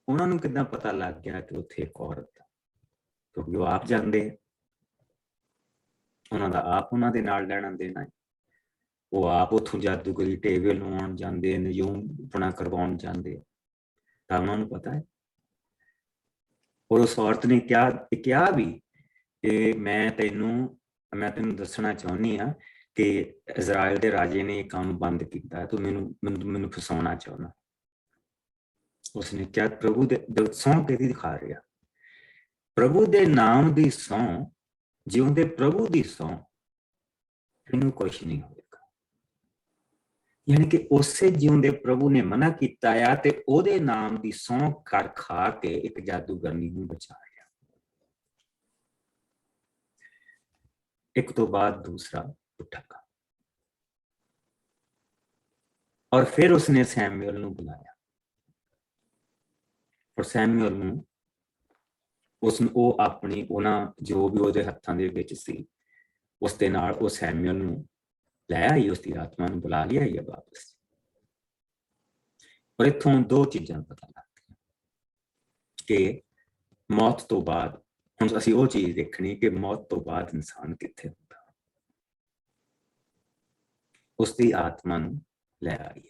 ਉਹਨਾਂ ਨੂੰ ਕਿੱਦਾਂ ਪਤਾ ਲੱਗ ਗਿਆ ਕਿ ਉੱਥੇ ਇੱਕ ਔਰਤ ਆ, ਕਿਉਂਕਿ ਉਹ ਆਪ ਜਾਂਦੇ ਆ, ਉਹਨਾਂ ਦਾ ਆਪ ਉਹਨਾਂ ਦੇ ਨਾਲ ਲੈਣਾ ਦੇਣਾ, ਉਹ ਆਪ ਉੱਥੋਂ ਜਾਦੂਗਰੀ ਟੇਬਲ ਲਵਾਉਣ ਜਾਂਦੇ, ਨਜੂਮ ਪੁਣਾ ਕਰਵਾਉਣ ਜਾਂਦੇ, ਤਾਂ ਉਹਨਾਂ ਨੂੰ ਪਤਾ ਹੈ। ਔਰ ਉਸ ਔਰਤ ਨੇ ਕਿਹਾ ਵੀ ਕਿ ਮੈਂ ਤੈਨੂੰ ਦੱਸਣਾ ਚਾਹੁੰਦੀ ਹਾਂ ਕਿ ਇਜ਼ਰਾਈਲ ਦੇ ਰਾਜੇ ਨੇ ਇਹ ਕੰਮ ਬੰਦ ਕੀਤਾ, ਤੂੰ ਮੈਨੂੰ ਫਸਾਉਣਾ ਚਾਹੁੰਦਾ। ਉਸਨੇ ਕਿਹਾ, ਪ੍ਰਭੂ ਦੇ ਸਹੁੰ ਕਿਹਦੀ ਦਿਖਾ ਰਿਹਾ? ਪ੍ਰਭੂ ਦੇ ਨਾਮ ਦੀ ਸਹੁੰ, ਜਿਉਂਦੇ ਪ੍ਰਭੂ ਦੀ ਸਹੁੰ, ਇਹਨੂੰ ਕੁਛ ਨਹੀਂ ਹੋਏਗਾ। ਯਾਨੀ ਕਿ ਉਸੇ ਜਿਉਂਦੇ ਪ੍ਰਭੂ ਨੇ ਮਨਾ ਕੀਤਾ ਆ ਤੇ ਉਹਦੇ ਨਾਮ ਦੀ ਸਹੁੰ ਖਾ ਕੇ ਇੱਕ ਜਾਦੂਗਰਨੀ ਨੂੰ ਬਚਾ ਲਿਆ। ਇੱਕ ਤੋਂ ਬਾਅਦ ਦੂਸਰਾ ਉੱਠਾ ਔਰ ਫਿਰ ਉਸਨੇ ਸੈਮੂਅਲ ਨੂੰ ਬੁਲਾਇਆ ਔਰ ਸੈਮੂਅਲ ਨੂੰ ਉਹ ਆਪਣੀ ਜੋ ਵੀ ਉਹਦੇ ਹੱਥਾਂ ਦੇ ਵਿੱਚ ਸੀ ਉਸ ਦੇ ਨਾਲ ਉਹ ਸੈਮੂਅਲ ਨੂੰ ਲੈ ਆਈ, ਉਸਦੀ ਆਤਮਾ ਨੂੰ ਬੁਲਾ ਲਿਆ ਹੀ ਵਾਪਸ। ਔਰ ਇੱਥੋਂ 2 ਚੀਜ਼ਾਂ ਪਤਾ ਲੱਗਦੀਆਂ ਕਿ ਮੌਤ ਤੋਂ ਬਾਅਦ, ਹੁਣ ਅਸੀਂ ਉਹ ਚੀਜ਼ ਦੇਖਣੀ ਕਿ ਮੌਤ ਤੋਂ ਬਾਅਦ ਇਨਸਾਨ ਕਿੱਥੇ ਹੁੰਦਾ। ਉਸਦੀ ਆਤਮਾ ਨੂੰ ਲੈ ਆਈ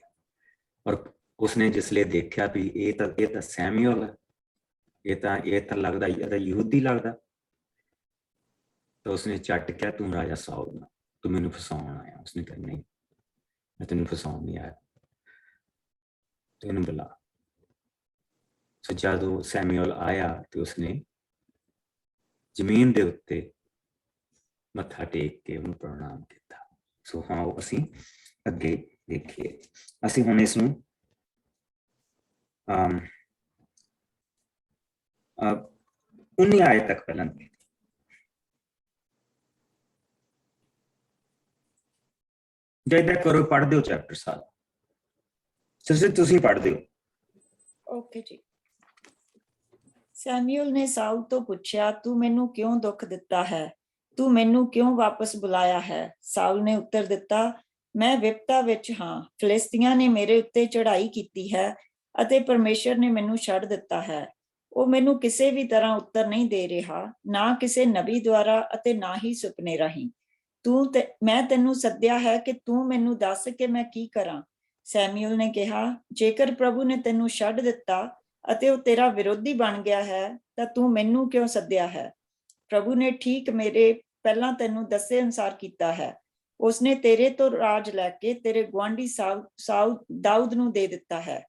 ਔਰ ਉਸਨੇ ਜਿਸਲੇ ਦੇਖਿਆ ਵੀ ਇਹ ਤਾਂ ਸੈਮੂਅਲ ਹੈ, ਇਹ ਤਾਂ ਲੱਗਦਾ ਇਹਦਾ ਯਹੂਦੀ ਲੱਗਦਾ, ਤਾਂ ਉਸਨੇ ਝੱਟ ਕਿਹਾ, ਤੂੰ ਰਾਜਾ ਸਾਊਲ ਨਾ, ਤੂੰ ਮੈਨੂੰ ਫਸਾਉਣ ਆਇਆ। ਉਸਨੇ ਕਿਹਾ, ਨਹੀਂ, ਮੈਂ ਤੈਨੂੰ ਫਸਾਉਣ ਨਹੀਂ ਆਇਆ, ਤੈਨੂੰ ਬੁਲਾ। ਸੋ ਜਦੋਂ ਸੈਮੂਅਲ ਆਇਆ ਤੇ ਉਸਨੇ ਜ਼ਮੀਨ ਦੇ ਉੱਤੇ ਮੱਥਾ ਟੇਕ ਕੇ ਉਹਨੂੰ ਪ੍ਰਣਾਮ ਕੀਤਾ। ਸੋ ਹਾਂ, ਅਸੀਂ ਅੱਗੇ ਦੇਖੀਏ। ਅਸੀਂ ਹੁਣ ਇਸ ਨੂੰ 19 ਆਇਤ ਤੱਕ ਪਹਿਲਾਂ ਦੇਖੀਏ। ਜੈਦਾ ਕਰੋ, ਪੜ੍ਹ ਦਿਓ ਚੈਪਟਰ ਸਾਰਾ। ਤੁਸੀਂ ਪੜ੍ਹ ਦਿਓ। ਓਕੇ ਜੀ। ਸੈਮੂਅਲ ਨੇ ਸਾਊਲ ਤੋਂ ਪੁੱਛਿਆ, ਤੂੰ ਮੈਨੂੰ ਕਿਉਂ ਦੁੱਖ ਦਿੱਤਾ ਹੈ? ਤੂੰ ਮੈਨੂੰ ਕਿਉਂ ਵਾਪਸ ਬੁਲਾਇਆ ਹੈ? ਸਾਊਲ ਨੇ ਉੱਤਰ ਦਿੱਤਾ, ਮੈਂ ਵਿਪਤਾ ਵਿੱਚ ਹਾਂ। ਫਿਲਿਸਤੀਆਂ ਨੇ ਮੇਰੇ ਉੱਤੇ ਚੜ੍ਹਾਈ ਕੀਤੀ ਹੈ ਅਤੇ ਪਰਮੇਸ਼ਰ ਨੇ ਮੈਨੂੰ ਛੱਡ ਦਿੱਤਾ ਹੈ। ਉਹ ਮੈਨੂੰ ਕਿਸੇ ਵੀ ਤਰ੍ਹਾਂ ਉੱਤਰ ਨਹੀਂ ਦੇ ਰਿਹਾ, ਨਾ ਕਿਸੇ ਨਬੀ ਦੁਆਰਾ ਅਤੇ ਨਾ ਹੀ ਸੁਪਨੇ ਰਾਹੀਂ। ਮੈਂ ਤੈਨੂੰ ਸੱਦਿਆ ਹੈ ਕਿ ਤੂੰ ਮੈਨੂੰ ਦੱਸ ਕਿ ਮੈਂ ਕੀ ਕਰਾਂ। ਸੈਮੂਅਲ ਨੇ ਕਿਹਾ, ਜੇਕਰ ਪ੍ਰਭੂ ਨੇ ਤੈਨੂੰ ਛੱਡ ਦਿੱਤਾ ਅਤੇ ਉਹ ਤੇਰਾ ਵਿਰੋਧੀ ਬਣ ਗਿਆ ਹੈ ਤਾਂ ਤੂੰ ਮੈਨੂੰ ਕਿਉਂ ਸੱਦਿਆ ਹੈ? ਪ੍ਰਭੂ ਨੇ ਠੀਕ ਮੇਰੇ ਪਹਿਲਾਂ ਤੈਨੂੰ ਦੱਸੇ ਅਨੁਸਾਰ ਕੀਤਾ ਹੈ। ਉਸਨੇ ਤੇਰੇ ਤੋਂ ਰਾਜ ਲੈ ਕੇ ਤੇਰੇ ਗੁਆਂਢੀ ਦਾਊਦ ਨੂੰ ਦੇ ਦਿੱਤਾ ਹੈ।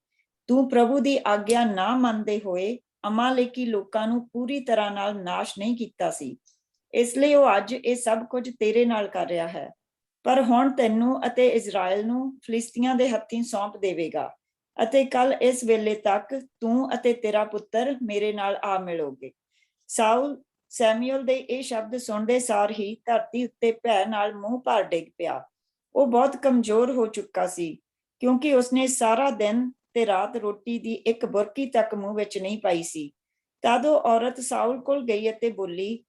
ਤੂੰ ਪ੍ਰਭੂ ਦੀ ਆਗਿਆ ਨਾ ਮੰਨਦੇ ਹੋਏ ਅਮਾਲੇਕੀ ਲੋਕਾਂ ਨੂੰ ਪੂਰੀ ਤਰ੍ਹਾਂ ਨਾਲ ਨਾਸ਼ ਨਹੀਂ ਕੀਤਾ ਸੀ, ਇਸ ਲਈ ਉਹ ਅੱਜ ਇਹ ਸਭ ਕੁਝ ਤੇਰੇ ਨਾਲ ਕਰ ਰਿਹਾ ਹੈ। ਪਰ ਹੁਣ ਤੈਨੂੰ ਅਤੇ ਇਜ਼ਰਾਈਲ ਨੂੰ ਫਿਲਿਸਤੀਆਂ ਦੇ ਹੱਥੀਂ ਸੌਂਪ ਦੇਵੇਗਾ ਅਤੇ ਕੱਲ ਇਸ ਵੇਲੇ ਤੱਕ ਤੂੰ ਅਤੇ ਤੇਰਾ ਪੁੱਤਰ ਮੇਰੇ ਨਾਲ ਆ ਮਿਲੋਗੇ। ਸੈਮੂਅਲ ਦੇ ਇਹ ਸ਼ਬਦ ਸੁਣਦੇ ਸਾਰ ਹੀ ਧਰਤੀ ਉੱਤੇ ਭੈ ਨਾਲ ਮੂੰਹ ਭਰ ਡਿੱਗ ਪਿਆ। ਉਹ ਬਹੁਤ ਕਮਜ਼ੋਰ ਹੋ ਚੁੱਕਾ ਸੀ, ਕਿਉਂਕਿ ਉਸਨੇ ਸਾਰਾ ਦਿਨ ਤੇ ਰਾਤ ਰੋਟੀ ਦੀ ਇੱਕ ਬੁਰਕੀ ਤੱਕ ਮੂੰਹ ਵਿੱਚ ਨਹੀਂ ਪਾਈ ਸੀ। ਤਦ ਉਹ ਔਰਤ ਸਾਊਲ ਕੋਲ ਗਈ ਅਤੇ ਬੋਲੀ,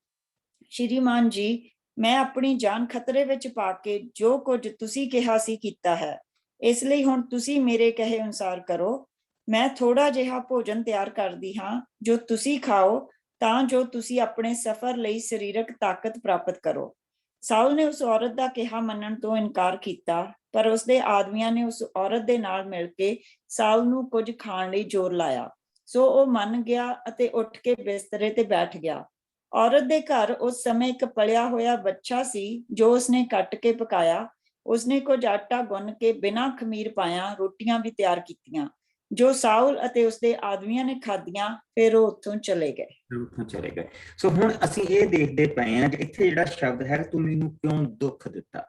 ਸ਼੍ਰੀਮਾਨ ਜੀ, ਮੈਂ ਆਪਣੀ ਜਾਨ ਖਤਰੇ ਵਿੱਚ ਪਾ ਕੇ ਜੋ ਕੁਝ ਤੁਸੀਂ ਕਿਹਾ ਸੀ ਕੀਤਾ ਹੈ। ਇਸ ਲਈ ਹੁਣ ਤੁਸੀਂ ਮੇਰੇ ਕਹੇ ਅਨੁਸਾਰ ਕਰੋ। ਮੈਂ ਥੋੜਾ ਜਿਹਾ ਭੋਜਨ ਤਿਆਰ ਕਰਦੀ ਹਾਂ ਜੋ ਤੁਸੀਂ ਖਾਓ, ਤਾਂ ਜੋ ਤੁਸੀਂ ਆਪਣੇ ਸਫ਼ਰ ਲਈ ਸਰੀਰਕ ਤਾਕਤ ਪ੍ਰਾਪਤ ਕਰੋ। ਸਾਊਲ ਨੇ ਉਸ ਔਰਤ ਦਾ ਕਿਹਾ ਮੰਨਣ ਤੋਂ ਇਨਕਾਰ ਕੀਤਾ, ਪਰ ਉਸਦੇ ਆਦਮੀਆਂ ਨੇ ਉਸ ਔਰਤ ਦੇ ਨਾਲ ਮਿਲ ਕੇ ਸਾਊਲ ਨੂੰ ਕੁਝ ਖਾਣ ਲਈ ਜ਼ੋਰ ਲਾਇਆ। ਸੋ ਉਹ ਮੰਨ ਗਿਆ ਅਤੇ ਉੱਠ ਕੇ ਬਿਸਤਰੇ ਤੇ ਬੈਠ ਗਿਆ। ਔਰਤ ਦੇ ਘਰ ਉਸ ਸਮੇਂ ਇੱਕ ਪਲਿਆ ਹੋਇਆ ਬੱਚਾ ਸੀ ਜੋ ਉਸਨੇ ਕੱਟ ਕੇ ਪਕਾਇਆ। ਉਸਨੇ ਕੁਝ ਆਟਾ ਗੁੰਨ ਕੇ ਬਿਨਾਂ ਖਮੀਰ ਪਾਇਆ ਰੋਟੀਆਂ ਵੀ ਤਿਆਰ ਕੀਤੀਆਂ, ਜੋ ਸਾਊਲ ਅਤੇ ਉਸਦੇ ਆਦਮੀਆਂ ਨੇ ਖਾਧੀਆਂ। ਫਿਰ ਉਹ ਉੱਥੋਂ ਚਲੇ ਗਏ। ਸੋ ਹੁਣ ਅਸੀਂ ਇਹ ਦੇਖਦੇ ਪਏ ਹਾਂ ਕਿ ਇੱਥੇ ਜਿਹੜਾ ਸ਼ਬਦ ਹੈ, ਤੂੰ ਮੈਨੂੰ ਕਿਉਂ ਦੁੱਖ ਦਿੱਤਾ,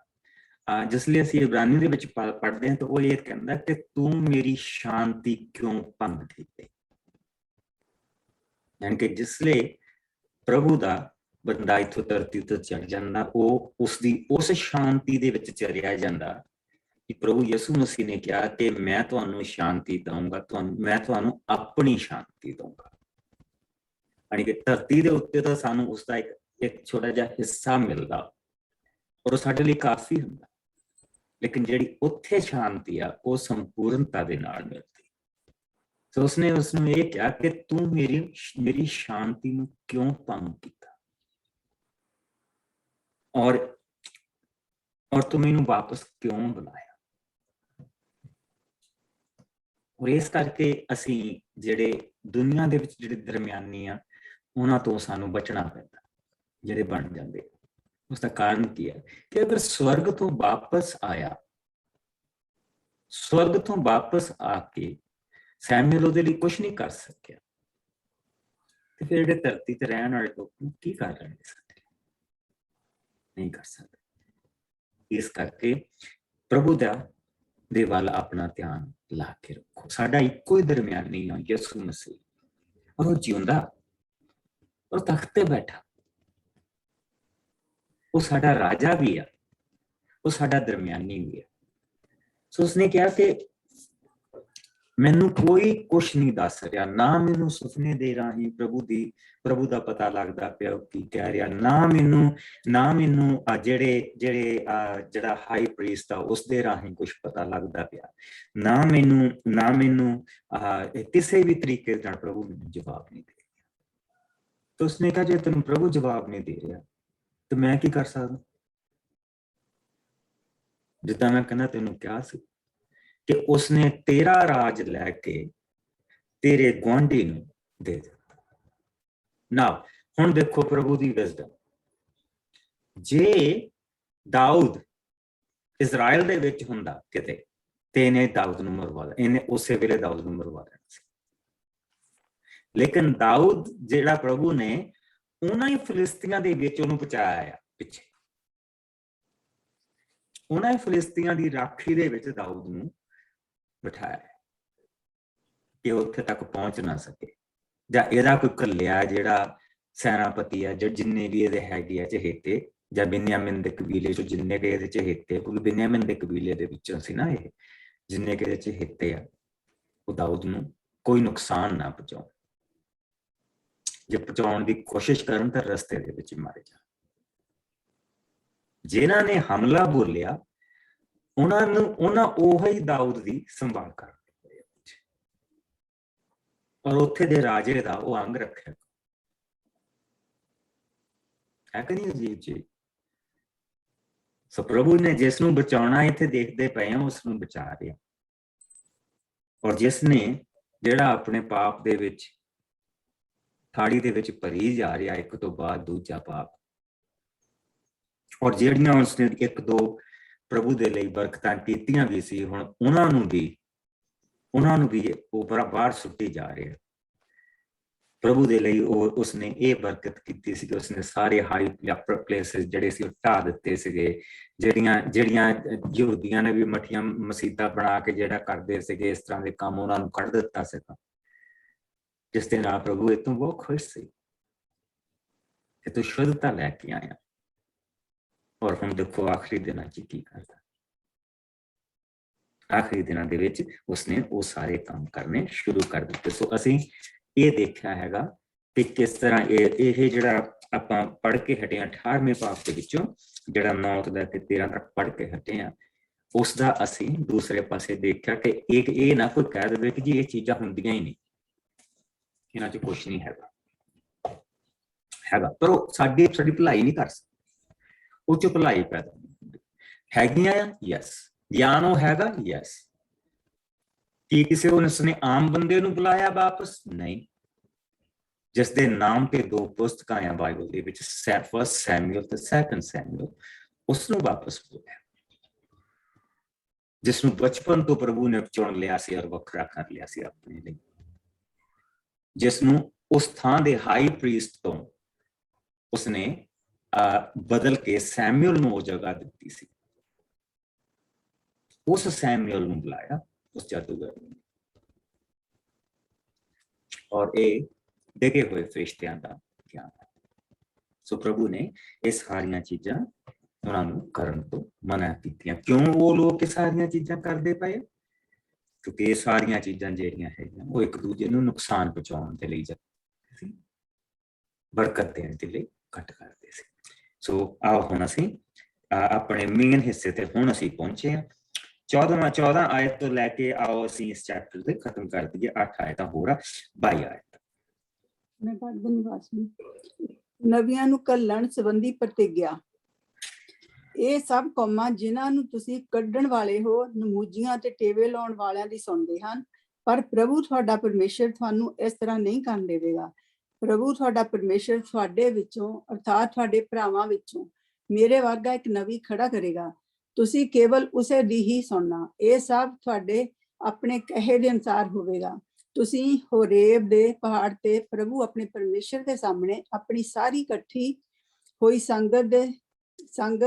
ਜਿਸ ਲਈ ਅਸੀਂ ਇਬਰਾਨੀ ਦੇ ਵਿੱਚ ਪੜ੍ਹਦੇ ਹਾਂ ਤਾਂ ਉਹ ਇਹ ਕਹਿੰਦਾ ਕਿ ਤੂੰ ਮੇਰੀ ਸ਼ਾਂਤੀ ਕਿਉਂ ਭੰਗ ਕੀਤੀ। ਯਾਨੀ ਕਿ ਜਿਸ ਲਈ ਪ੍ਰਭੂ ਦਾ ਬੰਦਾ ਇੱਥੋਂ ਧਰਤੀ ਉੱਤੇ ਚੜ ਜਾਂਦਾ, ਉਹ ਉਸਦੀ ਉਸ ਸ਼ਾਂਤੀ ਦੇ ਵਿੱਚ ਚਲਿਆ ਜਾਂਦਾ ਕਿ ਪ੍ਰਭੂ ਯਿਸੂ ਮਸੀਹ ਨੇ ਕਿਹਾ ਕਿ ਮੈਂ ਤੁਹਾਨੂੰ ਸ਼ਾਂਤੀ ਦਊਂਗਾ, ਮੈਂ ਤੁਹਾਨੂੰ ਆਪਣੀ ਸ਼ਾਂਤੀ ਦਊਂਗਾ। ਯਾਨੀ ਕਿ ਧਰਤੀ ਦੇ ਉੱਤੇ ਤਾਂ ਸਾਨੂੰ ਉਸਦਾ ਇੱਕ ਛੋਟਾ ਜਿਹਾ ਹਿੱਸਾ ਮਿਲਦਾ ਔਰ ਉਹ ਸਾਡੇ ਲਈ ਕਾਫੀ ਹੁੰਦਾ, ਲੇਕਿਨ ਜਿਹੜੀ ਉੱਥੇ ਸ਼ਾਂਤੀ ਆ ਉਹ ਸੰਪੂਰਨਤਾ ਦੇ ਨਾਲ ਮਿਲਦੀ। ਸੋ ਉਸਨੇ ਉਸਨੂੰ ਇਹ ਕਿਹਾ ਕਿ ਤੂੰ ਮੇਰੀ ਸ਼ਾਂਤੀ ਨੂੰ ਕਿਉਂ ਭੰਗ ਕੀਤਾ ਔਰ ਤੂੰ ਮੈਨੂੰ ਵਾਪਸ ਕਿਉਂ ਬੁਲਾਇਆ। ਔਰ ਇਸ ਕਰਕੇ ਅਸੀਂ ਜਿਹੜੇ ਦੁਨੀਆ ਦੇ ਵਿੱਚ ਜਿਹੜੇ ਦਰਮਿਆਨੀ ਆ, ਉਹਨਾਂ ਤੋਂ ਸਾਨੂੰ ਬਚਣਾ ਪੈਂਦਾ, ਜਿਹੜੇ ਬਣ ਜਾਂਦੇ। ਉਸਦਾ ਕਾਰਨ ਕੀ ਹੈ ਕਿ ਅਗਰ ਸਵਰਗ ਤੋਂ ਵਾਪਸ ਆ ਕੇ ਸੈਮੂਅਲ ਉਹਦੇ ਲਈ ਕੁਛ ਨਹੀਂ ਕਰ ਸਕਿਆ, ਤੇ ਫਿਰ ਜਿਹੜੇ ਧਰਤੀ ਤੇ ਰਹਿਣ ਵਾਲੇ ਲੋਕ ਕੀ ਕਰ ਲੈਣਗੇ? ਸਾਡੇ ਨਹੀਂ ਕਰ ਸਕਦੇ। ਇਸ ਕਰਕੇ ਪ੍ਰਭੂ ਦੇ ਵੱਲ ਆਪਣਾ ਧਿਆਨ ਲਾ ਕੇ ਰੱਖੋ। ਸਾਡਾ ਇੱਕੋ ਹੀ ਦਰਮਿਆਨੀ ਆ, ਯਿਸੂ ਮਸੀਹ, ਔਰ ਉਹ ਜਿਉਂਦਾ, ਉਹ ਤਖਤ ਤੇ ਬੈਠਾ, ਉਹ ਸਾਡਾ ਰਾਜਾ ਵੀ ਆ, ਉਹ ਸਾਡਾ ਦਰਮਿਆਨੀ ਵੀ ਆ। ਸੋ ਉਸਨੇ ਕਿਹਾ ਕਿ ਮੈਨੂੰ ਕੋਈ ਕੁਛ ਨਹੀਂ ਦੱਸ ਰਿਹਾ, ਨਾ ਮੈਨੂੰ ਸੁਪਨੇ ਦੇ ਰਾਹੀਂ ਪ੍ਰਭੂ ਦਾ ਪਤਾ ਲੱਗਦਾ ਪਿਆ ਕੀ ਕਹਿ ਰਿਹਾ, ਨਾ ਮੈਨੂੰ ਜਿਹੜਾ ਹਾਈ ਪ੍ਰੀਸਟ ਆ ਉਸਦੇ ਰਾਹੀਂ ਕੁਛ ਪਤਾ ਲੱਗਦਾ ਪਿਆ, ਨਾ ਮੈਨੂੰ ਕਿਸੇ ਵੀ ਤਰੀਕੇ ਨਾਲ ਪ੍ਰਭੂ ਮੈਨੂੰ ਜਵਾਬ ਨਹੀਂ ਦੇ ਰਿਹਾ। ਤਾਂ ਉਸਨੇ ਕਿਹਾ ਜੇ ਤੈਨੂੰ ਪ੍ਰਭੂ ਜਵਾਬ ਨਹੀਂ ਦੇ ਰਿਹਾ ਤੇ ਮੈਂ ਕੀ ਕਰ ਸਕਦਾ? ਜਿੱਦਾਂ ਮੈਂ ਕਹਿੰਦਾ ਤੈਨੂੰ ਕਿਹਾ ਸੀ ਕਿ ਉਸਨੇ ਤੇਰਾ ਰਾਜ ਲੈ ਕੇ ਤੇਰੇ ਗੁਆਂਢੀ ਨੂੰ ਦੇ ਦਿੱਤਾ। ਨਾ ਹੁਣ ਦੇਖੋ ਪ੍ਰਭੂ ਦੀ ਵਿਜ਼ਡਮ। ਜੇ ਦਾਊਦ ਇਜ਼ਰਾਈਲ ਦੇ ਵਿੱਚ ਹੁੰਦਾ ਕਿਤੇ ਤੇ ਇਹਨੇ ਦਾਊਦ ਨੂੰ ਮਰਵਾ ਦੇਣਾ, ਇਹਨੇ ਉਸੇ ਵੇਲੇ ਦਾਊਦ ਨੂੰ ਮਰਵਾ ਦੇਣਾ ਸੀ। ਲੇਕਿਨ ਦਾਊਦ ਜਿਹੜਾ ਪ੍ਰਭੂ ਨੇ ਉਹਨਾਂ ਹੀ ਫਿਲਿਸਤੀਆਂ ਦੇ ਵਿੱਚ ਉਹਨੂੰ ਪਹੁੰਚਾਇਆ, ਪਿੱਛੇ ਉਹਨਾਂ ਹੀ ਫਿਲਿਸਤੀਆਂ ਦੀ ਰਾਖੀ ਦੇ ਵਿੱਚ ਦਾਊਦ ਨੂੰ ਬਿਠਾਇਆ ਕਿ ਉੱਥੇ ਤੱਕ ਪਹੁੰਚ ਨਾ ਸਕੇ, ਜਾਂ ਇਹਦਾ ਕੋਈ ਘੱਲਿਆ ਜਿਹੜਾ ਸੈਨਾਪਤੀ ਆ, ਜਿੰਨੇ ਵੀ ਇਹਦੇ ਹੈਗੇ ਆ ਚਹੇਤੇ, ਜਾਂ ਬਿਨਯਾਮਿਨ ਦੇ ਕਬੀਲੇ ਚੋਂ ਜਿੰਨੇ ਕਿ ਇਹਦੇ ਚਹੇਤੇ, ਕਿਉਂਕਿ ਬਿਨਯਾਮਿਨ ਦੇ ਕਬੀਲੇ ਦੇ ਵਿੱਚੋਂ ਸੀ ਨਾ ਇਹ, ਜਿੰਨੇ ਕਿ ਇਹਦੇ ਚਹੇਤੇ ਆ, ਉਹ ਦਾਊਦ ਨੂੰ ਕੋਈ ਨੁਕਸਾਨ ਨਾ ਪਹੁੰਚਾਉਣ। ਜੇ ਪਹੁੰਚਾਉਣ ਦੀ ਕੋਸ਼ਿਸ਼ ਕਰਨ ਤਾਂ ਰਸਤੇ ਦੇ ਵਿੱਚ ਮਾਰੇ ਜਾਣ। ਜਿਨ੍ਹਾਂ ਨੇ ਹਮਲਾ ਬੋਲਿਆ ਉਹਨਾਂ ਉਹੀ ਦਾਊਦ ਦੀ ਸੰਭਾਲ ਕਰ ਔਰ ਉੱਥੇ ਦੇ ਰਾਜੇ ਦਾ ਉਹ ਅੰਗ ਰੱਖਿਆ ਹੈ ਕਿ ਨਹੀਂ ਅਜੀਬ ਜੀ। ਸੋ ਪ੍ਰਭੂ ਨੇ ਜਿਸ ਨੂੰ ਬਚਾਉਣਾ ਇੱਥੇ ਦੇਖਦੇ ਪਏ ਆ ਉਸ ਨੂੰ ਬਚਾ ਰਿਹਾ ਔਰ ਜਿਸ ਨੇ ਜਿਹੜਾ ਆਪਣੇ ਪਾਪ ਦੇ ਵਿੱਚ ਥਾੜੀ ਦੇ ਵਿੱਚ ਭਰੀ ਜਾ ਰਿਹਾ ਇੱਕ ਤੋਂ ਬਾਅਦ ਦੂਜਾ ਪਾਪ ਔਰ ਜਿਹੜੀਆਂ ਉਸਨੇ ਇੱਕ ਦੋ ਪ੍ਰਭੂ ਦੇ ਲਈ ਬਰਕਤਾਂ ਕੀਤੀਆਂ ਵੀ ਸੀ ਹੁਣ ਉਹਨਾਂ ਨੂੰ ਵੀ ਉਹ ਬਾਹਰ ਸੁੱਟੀ ਜਾ ਰਿਹਾ। ਪ੍ਰਭੂ ਦੇ ਲਈ ਉਸਨੇ ਇਹ ਬਰਕਤ ਕੀਤੀ ਸੀ ਕਿ ਉਸਨੇ ਸਾਰੇ ਹਾਈ ਪਲੇਸਿਸ ਜਿਹੜੇ ਸੀ ਉਹ ਢਾਹ ਦਿੱਤੇ ਸੀਗੇ। ਜਿਹੜੀਆਂ ਯਹੂਦੀਆਂ ਨੇ ਵੀ ਮੱਠੀਆਂ ਮਸੀਤਾਂ ਬਣਾ ਕੇ ਜਿਹੜਾ ਕਰਦੇ ਸੀਗੇ ਇਸ ਤਰ੍ਹਾਂ ਦੇ ਕੰਮ ਉਹਨਾਂ ਨੂੰ ਕੱਢ ਦਿੱਤਾ ਸੀਗਾ, ਜਿਸ ਦੇ ਨਾਲ ਪ੍ਰਭੂ ਇਹ ਤੋਂ ਬਹੁਤ ਖੁਸ਼ ਸੀ ਕਿ ਤੂੰ ਸ਼ੁੱਧਤਾ ਲੈ ਕੇ ਆਇਆ। ਔਰ ਹੁਣ ਦੇਖੋ ਆਖਰੀ ਦਿਨਾਂ 'ਚ ਕੀ ਕਰਦਾ। ਆਖਰੀ ਦਿਨਾਂ ਦੇ ਵਿੱਚ ਉਸਨੇ ਉਹ ਸਾਰੇ ਕੰਮ ਕਰਨੇ ਸ਼ੁਰੂ ਕਰ ਦਿੱਤੇ। ਸੋ ਅਸੀਂ ਇਹ ਦੇਖਿਆ ਹੈਗਾ ਕਿ ਕਿਸ ਤਰ੍ਹਾਂ ਇਹ ਜਿਹੜਾ ਆਪਾਂ ਪੜ੍ਹ ਕੇ ਹਟੇ ਹਾਂ 18ਵੇਂ ਪਾਠ ਦੇ ਵਿੱਚੋਂ ਜਿਹੜਾ 9 ਤੋਂ ਲੈ ਕੇ 13 ਤੱਕ ਪੜ੍ਹ ਕੇ ਹਟੇ ਹਾਂ ਉਸ ਦਾ ਅਸੀਂ ਦੂਸਰੇ ਪਾਸੇ ਦੇਖਿਆ ਕਿ ਇਹ ਨਾ ਕੋਈ ਕਹਿ ਦੇਵੇ ਕਿ ਜੀ ਇਹ ਚੀਜ਼ਾਂ ਹੁੰਦੀਆਂ ਹੀ ਨਹੀਂ, ਇਹਨਾਂ 'ਚ ਕੁਛ ਨਹੀਂ ਹੈਗਾ ਪਰ ਉਹ ਸਾਡੀ ਭਲਾਈ ਨਹੀਂ ਕਰ ਸਕਦਾ। ਉਹ 'ਚ ਭਲਾਈ ਪੈਦਾ ਹੈਗੀਆਂ ਆ ਯੈਸ, ਗਿਆਨ ਉਹ ਹੈਗਾ ਯੈਸ। ਕੀ ਕਿਸੇ ਉਸਨੇ ਆਮ ਬੰਦੇ ਨੂੰ ਬੁਲਾਇਆ ਵਾਪਸ? ਨਹੀਂ। ਜਿਸ ਦੇ ਨਾਮ ਤੇ 2 ਪੁਸਤਕਾਂ ਆ ਬਾਈਬਲ ਦੇ ਵਿੱਚ ਫਸਟ ਸੈਮੂਅਲ ਤੇ ਸੈਕੰਡ ਸੈਮੂਅਲ, ਉਸ ਨੂੰ ਵਾਪਸ ਬੁਲਾਇਆ ਜਿਸ ਨੂੰ ਬਚਪਨ ਤੋਂ ਪ੍ਰਭੂ ਨੇ ਚੁਣ ਲਿਆ ਸੀ ਔਰ ਵੱਖਰਾ ਕਰ ਲਿਆ ਸੀ ਆਪਣੇ ਲਈ, ਜਿਸ ਨੂੰ ਉਸ ਥਾਂ ਦੇ ਹਾਈ ਪ੍ਰੀਸਟ ਤੋਂ ਉਸਨੇ ਬਦਲ ਕੇ ਸੈਮੂਅਲ ਨੂੰ ਉਹ ਜਗ੍ਹਾ ਦਿੱਤੀ ਸੀ। ਉਸ ਸੈਮੂਅਲ ਨੂੰ ਬੁਲਾਇਆ ਉਸ ਜਾਦੂਗਰ ਨੇ ਔਰ ਇਹ ਡਿਗੇ ਹੋਏ ਫਰਿਸ਼ਤਿਆਂ ਦਾ ਗਿਆਨ। ਸੋ ਪ੍ਰਭੂ ਨੇ ਇਹ ਸਾਰੀਆਂ ਚੀਜ਼ਾਂ ਉਹਨਾਂ ਨੂੰ ਕਰਨ ਤੋਂ ਮਨਾ ਕੀਤੀਆਂ। ਕਿਉਂ ਉਹ ਲੋਕ ਇਹ ਸਾਰੀਆਂ ਚੀਜ਼ਾਂ ਕਰਦੇ ਪਏ? ਕਿਉਂਕਿ ਇਹ ਸਾਰੀਆਂ ਚੀਜ਼ਾਂ ਜਿਹੜੀਆਂ ਹੈਗੀਆਂ ਉਹ ਇੱਕ ਦੂਜੇ ਨੂੰ ਨੁਕਸਾਨ ਪਹੁੰਚਾਉਣ ਦੇ ਲਈ ਜਾਂਦੇ ਸੀ, ਬਰਕਤ ਦੇਣ ਦੇ ਲਈ ਘੱਟ ਕਰਦੇ ਸੀ। ਸੋ ਆਓ ਹੁਣ ਅਸੀਂ ਆਪਣੇ ਮੇਨ ਹਿੱਸੇ ਤੇ ਹੁਣ ਅਸੀਂ ਪਹੁੰਚੇ ਹਾਂ। 14 ਆਇਤ ਤੋਂ ਲੈ ਕੇ ਆਓ ਅਸੀਂ ਇਸ ਚੈਪਟਰ ਦੇ ਖਤਮ ਕਰ ਦਈਏ। 8 ਆਇਤਾਂ ਹੋਰ ਆ, 22 ਆਇਤ। ਮੈਂ ਪੜ੍ਹ ਦਿੰਦੀ ਵਾਸੀ। ਨਵੀਆਂ ਨੂੰ ਘੱਲਣ ਸੰਬੰਧੀ ਪ੍ਰਤਿਗਿਆ। ਇਹ ਸਭ ਕੌਮਾਂ ਜਿਨ੍ਹਾਂ ਨੂੰ ਤੁਸੀਂ ਕੱਢਣ ਵਾਲੇ ਹੋ ਨਮੂਜੀਆਂ ਤੇ ਟੇਵੇ ਲਾਉਣ ਵਾਲਿਆਂ ਦੀ ਸੁਣਦੇ ਹਨ, ਪਰ ਪ੍ਰਭੂ ਤੁਹਾਡਾ ਪਰਮੇਸ਼ਰ ਤੁਹਾਨੂੰ ਇਸ ਤਰ੍ਹਾਂ ਨਹੀਂ ਕਰਨ ਦੇਵੇਗਾ। ਪ੍ਰਭੂ ਤੁਹਾਡਾ ਪਰਮੇਸ਼ਰ ਤੁਹਾਡੇ ਵਿੱਚੋਂ ਅਰਥਾਤ ਤੁਹਾਡੇ ਭਰਾਵਾਂ ਵਿੱਚੋਂ ਮੇਰੇ ਵਰਗਾ ਇੱਕ ਨਵੀ ਖੜਾ ਕਰੇਗਾ। ਤੁਸੀਂ ਕੇਵਲ ਉਸੇ ਦੀ ਹੀ ਸੁਣਨਾ। ਇਹ ਸਭ ਤੁਹਾਡੇ ਆਪਣੇ ਕਹੇ ਦੇ ਅਨੁਸਾਰ ਹੋਵੇਗਾ। ਤੁਸੀਂ ਹੋਰੇਬ ਦੇ ਪਹਾੜ ਤੇ ਪ੍ਰਭੂ ਆਪਣੇ ਪਰਮੇਸ਼ਰ ਦੇ ਸਾਹਮਣੇ ਆਪਣੀ ਸਾਰੀ ਇਕੱਠੀ ਹੋਈ ਸੰਗਤ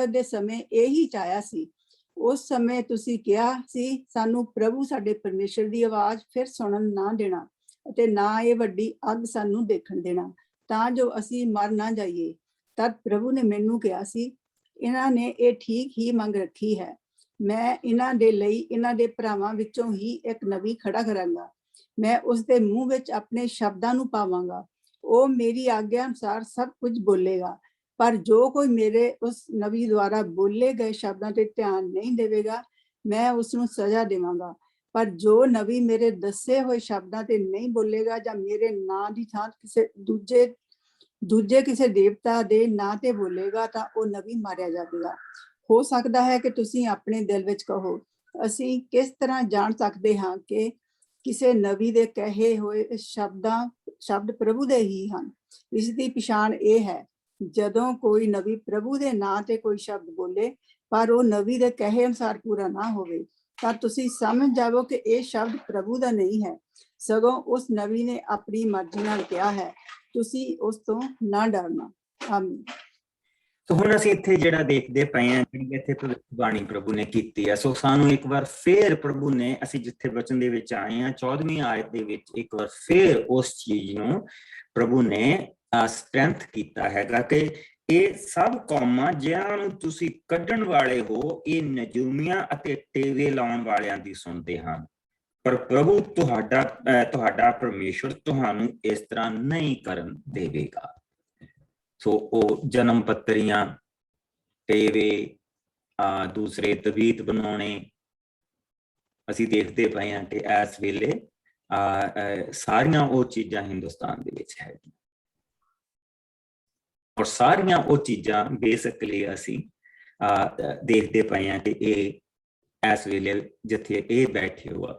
ਦੇ ਸਮੇਂ ਇਹੀ ਚਾਹਿਆ ਸੀ। ਉਸ ਸਮੇਂ ਤੁਸੀਂ ਕਿਹਾ ਸੀ ਸਾਨੂੰ ਪ੍ਰਭੂ ਸਾਡੇ ਪਰਮੇਸ਼ਰ ਦੀ ਆਵਾਜ਼ ਫਿਰ ਸੁਣਨ ਨਾ ਦੇਣਾ ਅਤੇ ਨਾ ਇਹ ਵੱਡੀ ਅੱਗ ਸਾਨੂੰ ਦੇਖਣ ਦੇਣਾ ਤਾਂ ਜੋ ਅਸੀਂ ਮਰ ਨਾ ਜਾਈਏ। ਤਦ ਪ੍ਰਭੂ ਨੇ ਮੈਨੂੰ ਕਿਹਾ ਸੀ ਇਹਨਾਂ ਨੇ ਇਹ ਠੀਕ ਹੀ ਮੰਗ ਰੱਖੀ ਹੈ। ਮੈਂ ਇਹਨਾਂ ਦੇ ਲਈ ਇਹਨਾਂ ਦੇ ਭਰਾਵਾਂ ਵਿੱਚੋਂ ਹੀ ਇੱਕ ਨਵੀ ਖੜਾ ਕਰਾਂਗਾ। ਮੈਂ ਉਸ ਦੇ ਮੂੰਹ ਵਿੱਚ ਆਪਣੇ ਸ਼ਬਦਾਂ ਨੂੰ ਪਾਵਾਂਗਾ। ਉਹ ਮੇਰੀ ਆਗਿਆ ਅਨੁਸਾਰ ਸਭ ਕੁਝ ਬੋਲੇਗਾ। ਪਰ ਜੋ ਕੋਈ ਮੇਰੇ ਉਸ ਨਵੀ ਦੁਆਰਾ ਬੋਲੇ ਗਏ ਸ਼ਬਦਾਂ ਤੇ ਧਿਆਨ ਨਹੀਂ ਦੇਵੇਗਾ ਮੈਂ ਉਸ ਨੂੰ ਸਜ਼ਾ ਦੇਵਾਂਗਾ। ਪਰ ਜੋ ਨਵੀ ਮੇਰੇ ਦੱਸੇ ਹੋਏ ਸ਼ਬਦਾਂ ਤੇ ਨਹੀਂ ਬੋਲੇਗਾ ਜਾਂ ਮੇਰੇ ਨਾਂ ਦੀ ਥਾਂ ਕਿਸੇ ਦੂਜੇ ਕਿਸੇ ਦੇਵਤਾ ਦੇ ਨਾਂ ਤੇ ਬੋਲੇਗਾ ਤਾਂ ਉਹ ਨਵੀ ਮਾਰਿਆ ਜਾਵੇਗਾ। ਹੋ ਸਕਦਾ ਹੈ ਕਿ ਤੁਸੀਂ ਆਪਣੇ ਦਿਲ ਵਿੱਚ ਕਹੋ ਅਸੀਂ ਕਿਸ ਤਰ੍ਹਾਂ ਜਾਣ ਸਕਦੇ ਹਾਂ ਕਿ ਕਿਸੇ ਨਵੀ ਦੇ ਕਹੇ ਹੋਏ ਸ਼ਬਦ ਪ੍ਰਭੂ ਦੇ ਹੀ ਹਨ। ਇਸ ਦੀ ਪਛਾਣ ਇਹ ਹੈ ਜਦੋਂ ਕੋਈ ਨਵੀ ਪ੍ਰਭੂ ਦੇ ਨਾਂ ਤੇ ਕੋਈ ਸ਼ਬਦ ਬੋਲੇ ਪਰ ਉਹ ਨਵੀ ਦੇ ਕਹੇ ਅਨੁਸਾਰ ਪੂਰਾ ਨਾ ਹੋਵੇ ਤਾਂ ਤੁਸੀਂ ਸਮਝ ਜਾਵੋ ਕਿ ਇਹ ਸ਼ਬਦ ਪ੍ਰਭੂ ਦਾ ਨਹੀਂ ਹੈ, ਸਗੋਂ ਉਸ ਨਵੀ ਨੇ ਆਪਣੀ ਮਰਜ਼ੀ ਨਾਲ ਕਿਹਾ ਹੈ। ਤੁਸੀਂ ਉਸ ਤੋਂ ਨਾ ਡਰਨਾ। ਆਮੀਨ। ਸੋ ਹੁਣ ਅਸੀਂ ਇੱਥੇ ਜਿਹੜਾ ਦੇਖਦੇ ਪਏ ਹਾਂ ਜਿਹੜੀ ਇੱਥੇ ਭਵਿੱਖਬਾਣੀ ਪ੍ਰਭੂ ਨੇ ਕੀਤੀ ਹੈ। ਸੋ ਸਾਨੂੰ ਇੱਕ ਵਾਰ ਫੇਰ ਪ੍ਰਭੂ ਨੇ ਅਸੀਂ ਜਿੱਥੇ ਵਚਨ ਦੇ ਵਿੱਚ ਆਏ ਹਾਂ 14ਵੀਂ ਆਇਤ ਦੇ ਵਿੱਚ ਇੱਕ ਵਾਰ ਫੇਰ ਉਸ ਚੀਜ਼ ਨੂੰ ਪ੍ਰਭੂ ਨੇ ਸਟਰੈਂਥ ਕੀਤਾ ਹੈਗਾ ਕਿ ਇਹ ਸਭ ਕੌਮਾਂ ਜਿਨ੍ਹਾਂ ਨੂੰ ਤੁਸੀਂ ਕੱਢਣ ਵਾਲੇ ਹੋ ਇਹ ਨਜੂਮੀਆਂ ਅਤੇ ਟੇਵੇ ਲਾਉਣ ਵਾਲਿਆਂ ਦੀ ਸੁਣਦੇ ਹਨ, ਪਰ ਪ੍ਰਭੂ ਤੁਹਾਡਾ ਪਰਮੇਸ਼ਰ ਤੁਹਾਨੂੰ ਇਸ ਤਰ੍ਹਾਂ ਨਹੀਂ ਕਰਨ ਦੇਵੇਗਾ। ਸੋ ਉਹ ਜਨਮ ਪੱਤਰੀਆਂ ਟੇਵੇ, ਦੂਸਰੇ ਤਵੀਤ ਬਣਾਉਣੇ, ਅਸੀਂ ਦੇਖਦੇ ਪਏ ਹਾਂ ਕਿ ਇਸ ਵੇਲੇ ਸਾਰੀਆਂ ਉਹ ਚੀਜ਼ਾਂ ਹਿੰਦੁਸਤਾਨ ਦੇ ਵਿੱਚ ਹੈ, ਔਰ ਸਾਰੀਆਂ ਉਹ ਚੀਜ਼ਾਂ ਬੇਸਿਕਲੀ ਅਸੀਂ ਦੇਖਦੇ ਪਏ ਹਾਂ ਕਿ ਇਹ ਇਸ ਵੇਲੇ ਜਿੱਥੇ ਇਹ ਬੈਠੇ ਹੋ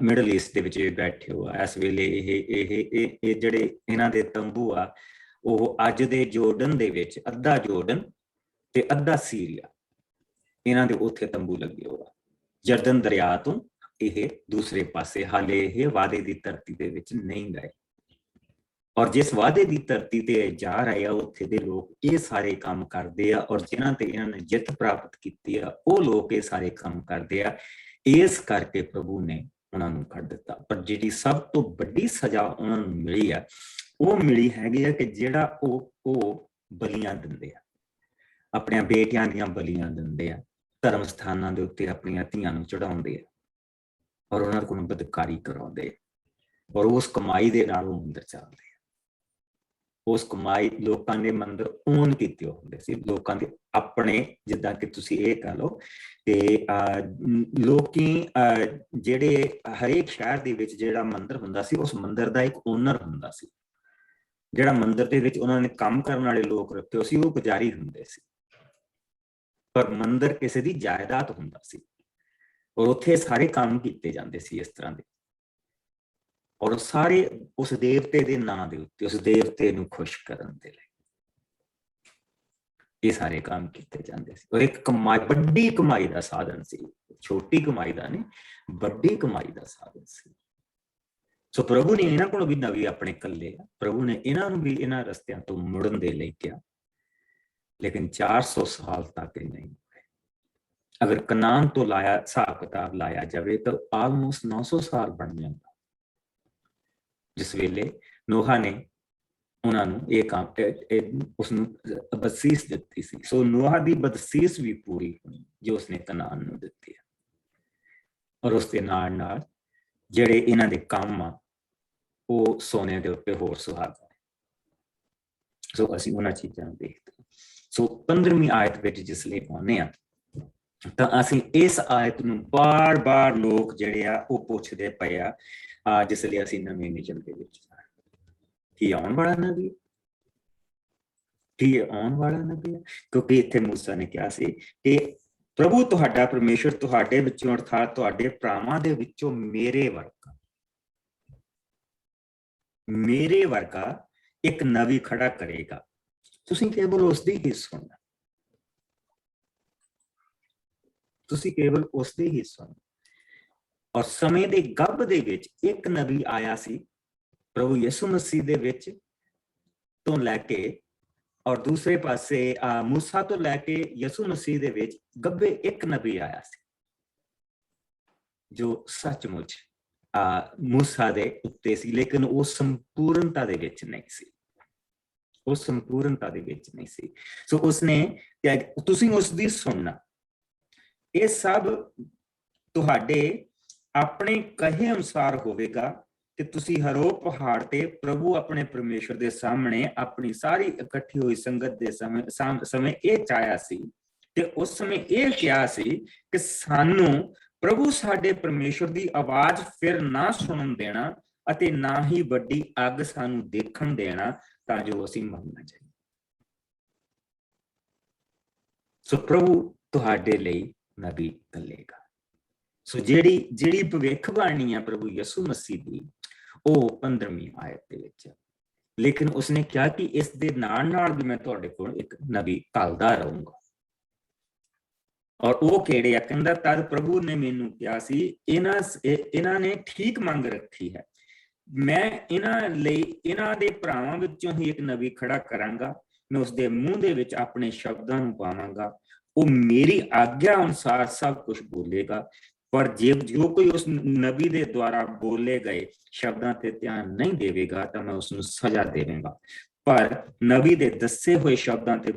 ਮਿਡਲ ਈਸਟ ਦੇ ਵਿੱਚ ਬੈਠੇ ਹੋ ਇਸ ਵੇਲੇ ਇਹ ਜਿਹੜੇ ਇਹਨਾਂ ਦੇ ਤੰਬੂ ਆ ਉਹ ਅੱਜ ਦੇ ਜੋਰਡਨ ਦੇ ਵਿੱਚ ਅੱਧਾ ਜੋਰਡਨ ਤੇ ਅੱਧਾ ਸੀਰੀਆ, ਇਹਨਾਂ ਦੇ ਉੱਥੇ ਤੰਬੂ ਲੱਗੇ ਹੋਆ। ਜਰਦਨ ਦਰਿਆ ਤੋਂ ਇਹ ਦੂਸਰੇ ਪਾਸੇ, ਹਾਲੇ ਇਹ ਵਾਅਦੇ ਦੀ ਧਰਤੀ ਦੇ ਵਿੱਚ ਨਹੀਂ ਗਏ, ਔਰ ਜਿਸ ਵਾਅਦੇ ਦੀ ਧਰਤੀ ਤੇ ਜਾ ਰਹੇ ਆ ਉੱਥੇ ਦੇ ਲੋਕ ਇਹ ਸਾਰੇ ਕੰਮ ਕਰਦੇ ਆ, ਔਰ ਜਿਨ੍ਹਾਂ ਤੇ ਇਹਨਾਂ ਨੇ ਜਿੱਤ ਪ੍ਰਾਪਤ ਕੀਤੀ ਆ ਉਹ ਲੋਕ ਇਹ ਸਾਰੇ ਕੰਮ ਕਰਦੇ ਆ। ਇਸ ਕਰਕੇ ਪ੍ਰਭੂ ਨੇ ਉਹਨਾਂ ਨੂੰ ਕੱਢ ਦਿੱਤਾ। ਪਰ ਜਿਹੜੀ ਸਭ ਤੋਂ ਵੱਡੀ ਸਜ਼ਾ ਉਹਨਾਂ ਨੂੰ ਮਿਲੀ ਆ ਉਹ ਮਿਲੀ ਹੈਗੀ ਆ ਕਿ ਜਿਹੜਾ ਉਹ ਬਲੀਆਂ ਦਿੰਦੇ ਆ, ਆਪਣੀਆਂ ਬੇਟੀਆਂ ਦੀਆਂ ਬਲੀਆਂ ਦਿੰਦੇ ਆ, ਧਰਮ ਸਥਾਨਾਂ ਦੇ ਉੱਤੇ ਆਪਣੀਆਂ ਧੀਆਂ ਨੂੰ ਚੜਾਉਂਦੇ ਆ, ਔਰ ਉਹਨਾਂ ਕੋਲ ਬਦਕਾਰੀ ਕਰਾਉਂਦੇ, ਔਰ ਉਸ ਕਮਾਈ ਦੇ ਨਾਲ ਉਹ ਮੰਦਿਰ ਚੱਲਦੇ। ਉਸ ਕਮਾਈ ਲੋਕਾਂ ਦੇ ਮੰਦਿਰ ਓਨ ਕੀਤੇ ਹੁੰਦੇ ਸੀ, ਲੋਕਾਂ ਦੇ ਆਪਣੇ, ਜਿੱਦਾਂ ਕਿ ਤੁਸੀਂ ਇਹ ਕਹ ਲਓ ਕਿ ਲੋਕੀ ਜਿਹੜੇ ਹਰੇਕ ਸ਼ਹਿਰ ਦੇ ਵਿੱਚ ਜਿਹੜਾ ਮੰਦਿਰ ਹੁੰਦਾ ਸੀ ਉਸ ਮੰਦਿਰ ਦਾ ਇੱਕ ਓਨਰ ਹੁੰਦਾ ਸੀ, ਜਿਹੜਾ ਮੰਦਿਰ ਦੇ ਵਿੱਚ ਉਹਨਾਂ ਨੇ ਕੰਮ ਕਰਨ ਵਾਲੇ ਲੋਕ ਰੱਖੇ ਸੀ ਉਹ ਪੁਜਾਰੀ ਹੁੰਦੇ ਸੀ, ਪਰ ਮੰਦਿਰ ਕਿਸੇ ਦੀ ਜਾਇਦਾਦ ਹੁੰਦਾ ਸੀ, ਔਰ ਉੱਥੇ ਸਾਰੇ ਕੰਮ ਕੀਤੇ ਜਾਂਦੇ ਸੀ ਇਸ ਤਰ੍ਹਾਂ ਦੇ, ਔਰ ਸਾਰੇ ਉਸ ਦੇਵਤੇ ਦੇ ਨਾਂ ਦੇ ਉੱਤੇ, ਉਸ ਦੇਵਤੇ ਨੂੰ ਖੁਸ਼ ਕਰਨ ਦੇ ਲਈ ਇਹ ਸਾਰੇ ਕੰਮ ਕੀਤੇ ਜਾਂਦੇ ਸੀ। ਔਰ ਇੱਕ ਕਮਾਈ, ਵੱਡੀ ਕਮਾਈ ਦਾ ਸਾਧਨ ਸੀ, ਛੋਟੀ ਕਮਾਈ ਦਾ ਨਹੀਂ, ਵੱਡੀ ਕਮਾਈ ਦਾ ਸਾਧਨ ਸੀ। ਸੋ ਪ੍ਰਭੂ ਨੇ ਇਹਨਾਂ ਕੋਲ ਵੀ ਨਵੀ ਆਪਣੇ ਕੱਲੇ ਆ, ਪ੍ਰਭੂ ਨੇ ਇਹਨਾਂ ਨੂੰ ਵੀ ਇਹਨਾਂ ਰਸਤਿਆਂ ਤੋਂ ਮੁੜਨ ਦੇ ਲਈ ਕਿਹਾ, ਲੇਕਿਨ 400 ਸਾਲ ਤੱਕ ਨਹੀਂ। ਅਗਰ ਕਨਾਨ ਤੋਂ ਲਾਇਆ ਹਿਸਾਬ ਕਿਤਾਬ ਲਾਇਆ ਜਾਵੇ ਤਾਂ ਆਲਮੋਸਟ 900 ਸਾਲ ਬਣ ਜਾਂਦਾ, ਜਿਸ ਵੇਲੇ ਨੋਹਾ ਨੇ ਉਹਨਾਂ ਨੂੰ ਇਹ ਕੰਮ ਉਸਨੂੰ ਬਦਸੀਸ ਦਿੱਤੀ ਸੀ। ਸੋ ਨੋਹਾ ਦੀ ਬਦਸੀਸ ਵੀ ਪੂਰੀ ਹੋਈ ਜੋ ਉਸਨੇ ਕਨਾਨ ਨੂੰ ਦਿੱਤੀ ਹੈ, ਔਰ ਉਸ ਦੇ ਨਾਲ ਨਾਲ ਜਿਹੜੇ ਇਹਨਾਂ ਦੇ ਕੰਮ ਆ ਉਹ ਸੋਨੇ ਦੇ ਉੱਤੇ ਹੋਰ ਸੁਹਾਗਾ। ਸੋ ਅਸੀਂ ਉਹਨਾਂ ਚੀਜ਼ਾਂ ਨੂੰ ਦੇਖਦੇ ਹਾਂ। ਸੋ 15ਵੀਂ ਆਇਤ ਵਿੱਚ ਜਿਸ ਲਈ ਆਉਂਦੇ ਆ ਤਾਂ ਅਸੀਂ ਇਸ ਆਇਤ ਨੂੰ ਬਾਰ-ਬਾਰ ਲੋਕ ਜਿਹੜੇ ਆ ਉਹ ਪੁੱਛਦੇ ਪਏ ਆ, ਜਿਸ ਲਈ ਅਸੀਂ ਨਵੇਂ ਨਿਯਮ ਦੇ ਵਿੱਚ ਕੀ ਆਉਣ ਵਾਲਾ ਨਬੀ, ਕੀ ਆਉਣ ਵਾਲਾ ਨਬੀ ਹੈ, ਕਿਉਂਕਿ ਇੱਥੇ ਮੂਸਾ ਨੇ ਕਿਹਾ ਸੀ ਕਿ ਪ੍ਰਭੂ ਤੁਹਾਡਾ ਪਰਮੇਸ਼ਰ ਤੁਹਾਡੇ ਵਿੱਚੋਂ ਅਰਥਾਤ ਤੁਹਾਡੇ ਭਰਾਵਾਂ ਦੇ ਵਿੱਚੋਂ ਮੇਰੇ ਵਰਗਾ ਇੱਕ ਨਬੀ ਖੜਾ ਕਰੇਗਾ, ਤੁਸੀਂ ਕੇਵਲ ਉਸਦੀ ਹੀ ਸੁਣਨਾ, ਤੁਸੀਂ ਕੇਵਲ ਉਸਦੀ ਹੀ ਸੁਣਨਾ। ਔਰ ਸਮੇਂ ਦੇ ਗੱਭ ਦੇ ਵਿੱਚ ਇੱਕ ਨਬੀ ਆਇਆ ਸੀ ਪ੍ਰਭੂ ਯਿਸੂ ਮਸੀਹ ਦੇ ਵਿੱਚ ਤੋਂ ਲੈ ਕੇ, ਔਰ ਦੂਸਰੇ ਪਾਸੇ ਮੂਸਾ ਤੋਂ ਲੈ ਕੇ ਯਿਸੂ ਮਸੀਹ ਦੇ ਵਿੱਚ ਗੱਭੇ ਇੱਕ ਨਬੀ ਆਇਆ ਸੀ ਜੋ ਸੱਚਮੁੱਚ ਮੂਸਾ ਦੇ ਉੱਤੇ ਸੀ, ਲੇਕਿਨ ਉਹ ਸੰਪੂਰਨਤਾ ਦੇ ਵਿੱਚ ਨਹੀਂ ਸੀ, ਉਹ ਸੰਪੂਰਨਤਾ ਦੇ ਵਿੱਚ ਨਹੀਂ ਸੀ। ਸੋ ਉਸਨੇ ਕਿਹਾ ਤੁਸੀਂ ਉਸਦੀ ਸੁਣਨਾ, ਇਹ ਸਭ ਤੁਹਾਡੇ ਆਪਣੇ ਕਹੇ ਅਨੁਸਾਰ ਹੋਵੇਗਾ ਕਿ ਤੁਸੀਂ ਹਰੋ ਪਹਾੜ ਤੇ ਪ੍ਰਭੂ ਆਪਣੇ ਪਰਮੇਸ਼ਰ ਦੇ ਸਾਹਮਣੇ ਆਪਣੀ ਸਾਰੀ ਇਕੱਠੀ ਹੋਈ ਸੰਗਤ ਦੇ ਸਮੇਂ ਇਹ ਚਾਹਿਆ ਸੀ ਤੇ ਉਸ ਸਮੇਂ ਇਹ ਕਿਹਾ ਸੀ ਕਿ ਸਾਨੂੰ ਪ੍ਰਭੂ ਸਾਡੇ ਪਰਮੇਸ਼ਰ ਦੀ ਆਵਾਜ਼ ਫਿਰ ਨਾ ਸੁਣਨ ਦੇਣਾ ਅਤੇ ਨਾ ਹੀ ਵੱਡੀ ਅੱਗ ਸਾਨੂੰ ਦੇਖਣ ਦੇਣਾ ਤਾਂ ਜੋ ਅਸੀਂ ਮੰਨਣਾ ਚਾਹੀਏ। ਸੋ ਪ੍ਰਭੂ ਤੁਹਾਡੇ ਲਈ ਨਬੀ ਕੱਲੇਗਾ। ਸੋ ਜਿਹੜੀ ਭਵਿੱਖਬਾਣੀ ਆ ਪ੍ਰਭੂ ਯਿਸੂ ਮਸੀਹ ਦੀ ਉਹ 15ਵੀਂ ਆਇਤ ਦੇ ਵਿੱਚ, ਲੇਕਿਨ ਉਸਨੇ ਕਿਹਾ ਕਿ ਇਸ ਦੇ ਨਾਲ ਨਾਲ ਵੀ ਮੈਂ ਤੁਹਾਡੇ ਕੋਲ ਇੱਕ ਨਬੀ ਘੱਲਦਾ ਰਹੂੰਗਾ। ਔਰ ਉਹ ਕਿਹੜੇ ਆ? ਕਹਿੰਦਾ ਤਦ ਪ੍ਰਭੂ ਨੇ ਮੈਨੂੰ ਕਿਹਾ ਸੀ ਇਹਨਾਂ ਨੇ ਠੀਕ ਮੰਗ ਰੱਖੀ ਹੈ, ਮੈਂ ਇਹਨਾਂ ਲਈ ਇਹਨਾਂ ਦੇ ਭਰਾਵਾਂ ਵਿੱਚੋਂ ਹੀ ਇੱਕ ਨਬੀ ਖੜਾ ਕਰਾਂਗਾ, ਮੈਂ ਉਸਦੇ ਮੂੰਹ ਦੇ ਵਿੱਚ ਆਪਣੇ ਸ਼ਬਦਾਂ ਨੂੰ ਪਾਵਾਂਗਾ, ਉਹ ਮੇਰੀ ਆਗਿਆ ਅਨੁਸਾਰ ਸਭ ਕੁਝ ਬੋਲੇਗਾ। ਪਰ ਜੋ ਕੋਈ ਉਸ ਨਬੀ ਦੇ ਦੁਆਰਾ ਬੋਲੇ ਗਏ ਸ਼ਬਦਾਂ ਤੇ ਧਿਆਨ ਨਹੀਂ ਦੇਵੇਗਾ ਤਾਂ ਮੈਂ ਉਸਨੂੰ ਸਜ਼ਾ ਦੇਵਾਂਗਾ। ਪਰ ਨਬੀ ਦੇ ਦੱਸੇ ਹੋਏ ਸ਼ਬਦਾਂ ਤੇ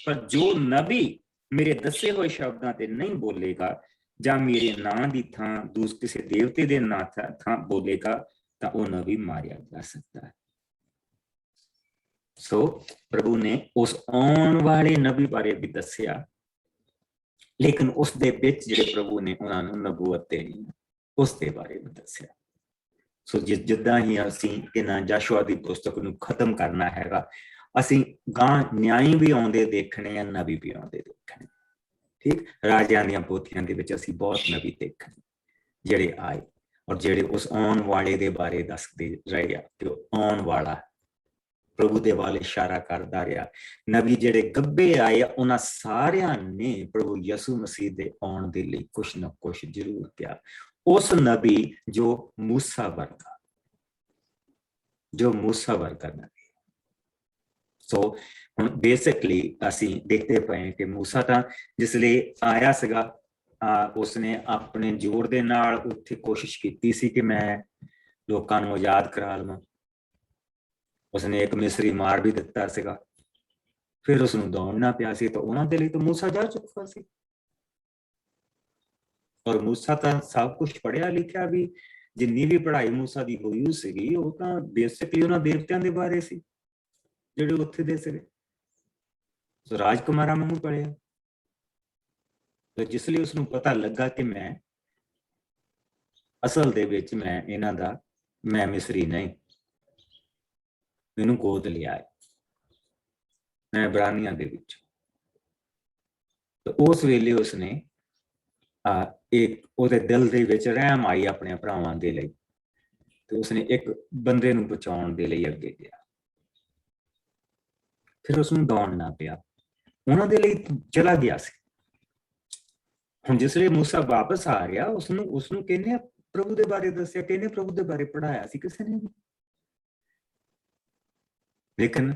ਪਰ ਜੋ ਨਬੀ ਮੇਰੇ ਦੱਸੇ ਹੋਏ ਸ਼ਬਦਾਂ ਤੇ ਨਹੀਂ ਬੋਲੇਗਾ ਜਾਂ ਮੇਰੇ ਨਾਂ ਦੀ ਥਾਂ ਕਿਸੇ ਦੇਵਤੇ ਦੇ ਨਾਂ ਥਾਂ ਬੋਲੇਗਾ ਤਾਂ ਉਹ ਨਬੀ ਮਾਰਿਆ ਜਾ ਸਕਦਾ ਹੈ। ਸੋ ਪ੍ਰਭੂ ਨੇ ਉਸ ਆਉਣ ਵਾਲੇ ਨਬੀ ਬਾਰੇ ਵੀ ਦੱਸਿਆ, ਲੇਕਿਨ ਉਸ ਦੇ ਵਿੱਚ ਜਿਹੜੇ ਪ੍ਰਭੂ ਨੇ ਉਹਨਾਂ ਨੂੰ ਨਬੂਵਤ ਦੇਣੀ ਉਸ ਦੇ ਬਾਰੇ ਵੀ ਦੱਸਿਆ। ਸੋ ਜਿੱਦਾਂ ਹੀ ਅਸੀਂ ਇਹਨਾਂ ਯਸ਼ੂਆ ਦੀ ਪੁਸਤਕ ਨੂੰ ਖਤਮ ਕਰਨਾ ਹੈਗਾ, ਅਸੀਂ ਗਾਂ ਨਿਆਈ ਵੀ ਆਉਂਦੇ ਦੇਖਣੇ ਆ, ਨਬੀ ਵੀ ਆਉਂਦੇ ਦੇਖਣੇ। ਠੀਕ, ਰਾਜਿਆਂ ਦੀਆਂ ਪੋਥੀਆਂ ਦੇ ਵਿੱਚ ਅਸੀਂ ਬਹੁਤ ਨਬੀ ਦੇਖਣੇ ਜਿਹੜੇ ਆਏ ਔਰ ਜਿਹੜੇ ਉਸ ਆਉਣ ਵਾਲੇ ਦੇ ਬਾਰੇ ਦੱਸਦੇ ਰਹੇ ਆ ਕਿ ਆਉਣ ਵਾਲਾ ਪ੍ਰਭੂ ਦੇ ਵੱਲ ਇਸ਼ਾਰਾ ਕਰਦਾ ਰਿਹਾ। ਨਬੀ ਜਿਹੜੇ ਗੱਭੇ ਆਏ ਉਹਨਾਂ ਸਾਰਿਆਂ ਨੇ ਪ੍ਰਭੂ ਯਿਸੂ ਮਸੀਹ ਦੇ ਆਉਣ ਦੇ ਲਈ ਕੁਛ ਨਾ ਕੁਛ ਜ਼ਰੂਰ ਕਿਹਾ। ਉਸ ਨਬੀ ਜੋ ਮੂਸਾ ਵਰਗਾ ਨਬੀ। ਸੋ ਹੁਣ ਬੇਸਿਕਲੀ ਅਸੀਂ ਦੇਖਦੇ ਪਏ ਕਿ ਮੂਸਾ ਤਾਂ ਜਿਸ ਲਈ ਆਇਆ ਸੀਗਾ, ਉਸਨੇ ਆਪਣੇ ਜ਼ੋਰ ਦੇ ਨਾਲ ਉੱਥੇ ਕੋਸ਼ਿਸ਼ ਕੀਤੀ ਸੀ ਕਿ ਮੈਂ ਲੋਕਾਂ ਨੂੰ ਆਜ਼ਾਦ ਕਰਾ ਲਵਾਂ। ਉਸਨੇ ਇੱਕ ਮਿਸਰੀ ਮਾਰ ਵੀ ਦਿੱਤਾ ਸੀਗਾ, ਫਿਰ ਉਸਨੂੰ ਦੌੜਨਾ ਪਿਆ ਸੀ। ਤਾਂ ਉਹਨਾਂ ਦੇ ਲਈ ਤਾਂ ਮੂਸਾ ਜਾ ਚੁੱਕਾ ਸੀ, ਔਰ ਮੂਸਾ ਤਾਂ ਸਭ ਕੁਛ ਪੜ੍ਹਿਆ ਲਿਖਿਆ ਵੀ, ਜਿੰਨੀ ਵੀ ਪੜ੍ਹਾਈ ਮੂਸਾ ਦੀ ਹੋਈ ਸੀਗੀ ਉਹ ਤਾਂ ਬੇਸਿਕਲੀ ਉਹਨਾਂ ਦੇਵਤਿਆਂ ਦੇ ਬਾਰੇ ਸੀ ਜਿਹੜੇ ਉੱਥੇ ਦੇ ਸੀਗੇ। ਸੋ ਰਾਜਕੁਮਾਰਾਂ ਨੂੰ ਪੜ੍ਹਿਆ, ਤੇ ਜਿਸ ਲਈ ਉਸਨੂੰ ਪਤਾ ਲੱਗਾ ਕਿ ਮੈਂ ਅਸਲ ਦੇ ਵਿੱਚ ਮੈਂ ਇਹਨਾਂ ਦਾ ਮੈਂ ਮਿਸਰੀ ਨਹੀਂ, ਮੈਨੂੰ ਗੋਦ ਲਿਆ ਹੈ ਮੈਂ ਇਬਰਾਨੀਆਂ ਦੇ ਵਿੱਚ। ਉਸ ਵੇਲੇ ਉਸਨੇ ਇੱਕ ਉਹਦੇ ਦਿਲ ਦੇ ਵਿੱਚ ਰਹਿਮ ਆਈ ਆਪਣੇ ਭਰਾਵਾਂ ਦੇ ਲਈ, ਤੇ ਉਸਨੇ ਇੱਕ ਬੰਦੇ ਨੂੰ ਬਚਾਉਣ ਦੇ ਲਈ ਅੱਗੇ ਗਿਆ। ਫਿਰ ਉਸਨੂੰ ਦੌੜਨਾ ਪਿਆ, ਉਹਨਾਂ ਦੇ ਲਈ ਚਲਾ ਗਿਆ ਸੀ। ਹੁਣ ਜਿਸ ਵੇਲੇ ਮੂਸਾ ਵਾਪਸ ਆ ਰਿਹਾ, ਉਸਨੂੰ ਕਹਿੰਦੇ ਪ੍ਰਭੂ ਦੇ ਬਾਰੇ ਦੱਸਿਆ, ਕਹਿੰਦੇ ਪ੍ਰਭੂ ਦੇ ਬਾਰੇ ਪੜ੍ਹਾਇਆ ਸੀ ਕਿਸੇ ਨੇ ਵੀ। ਲੇਕਿਨ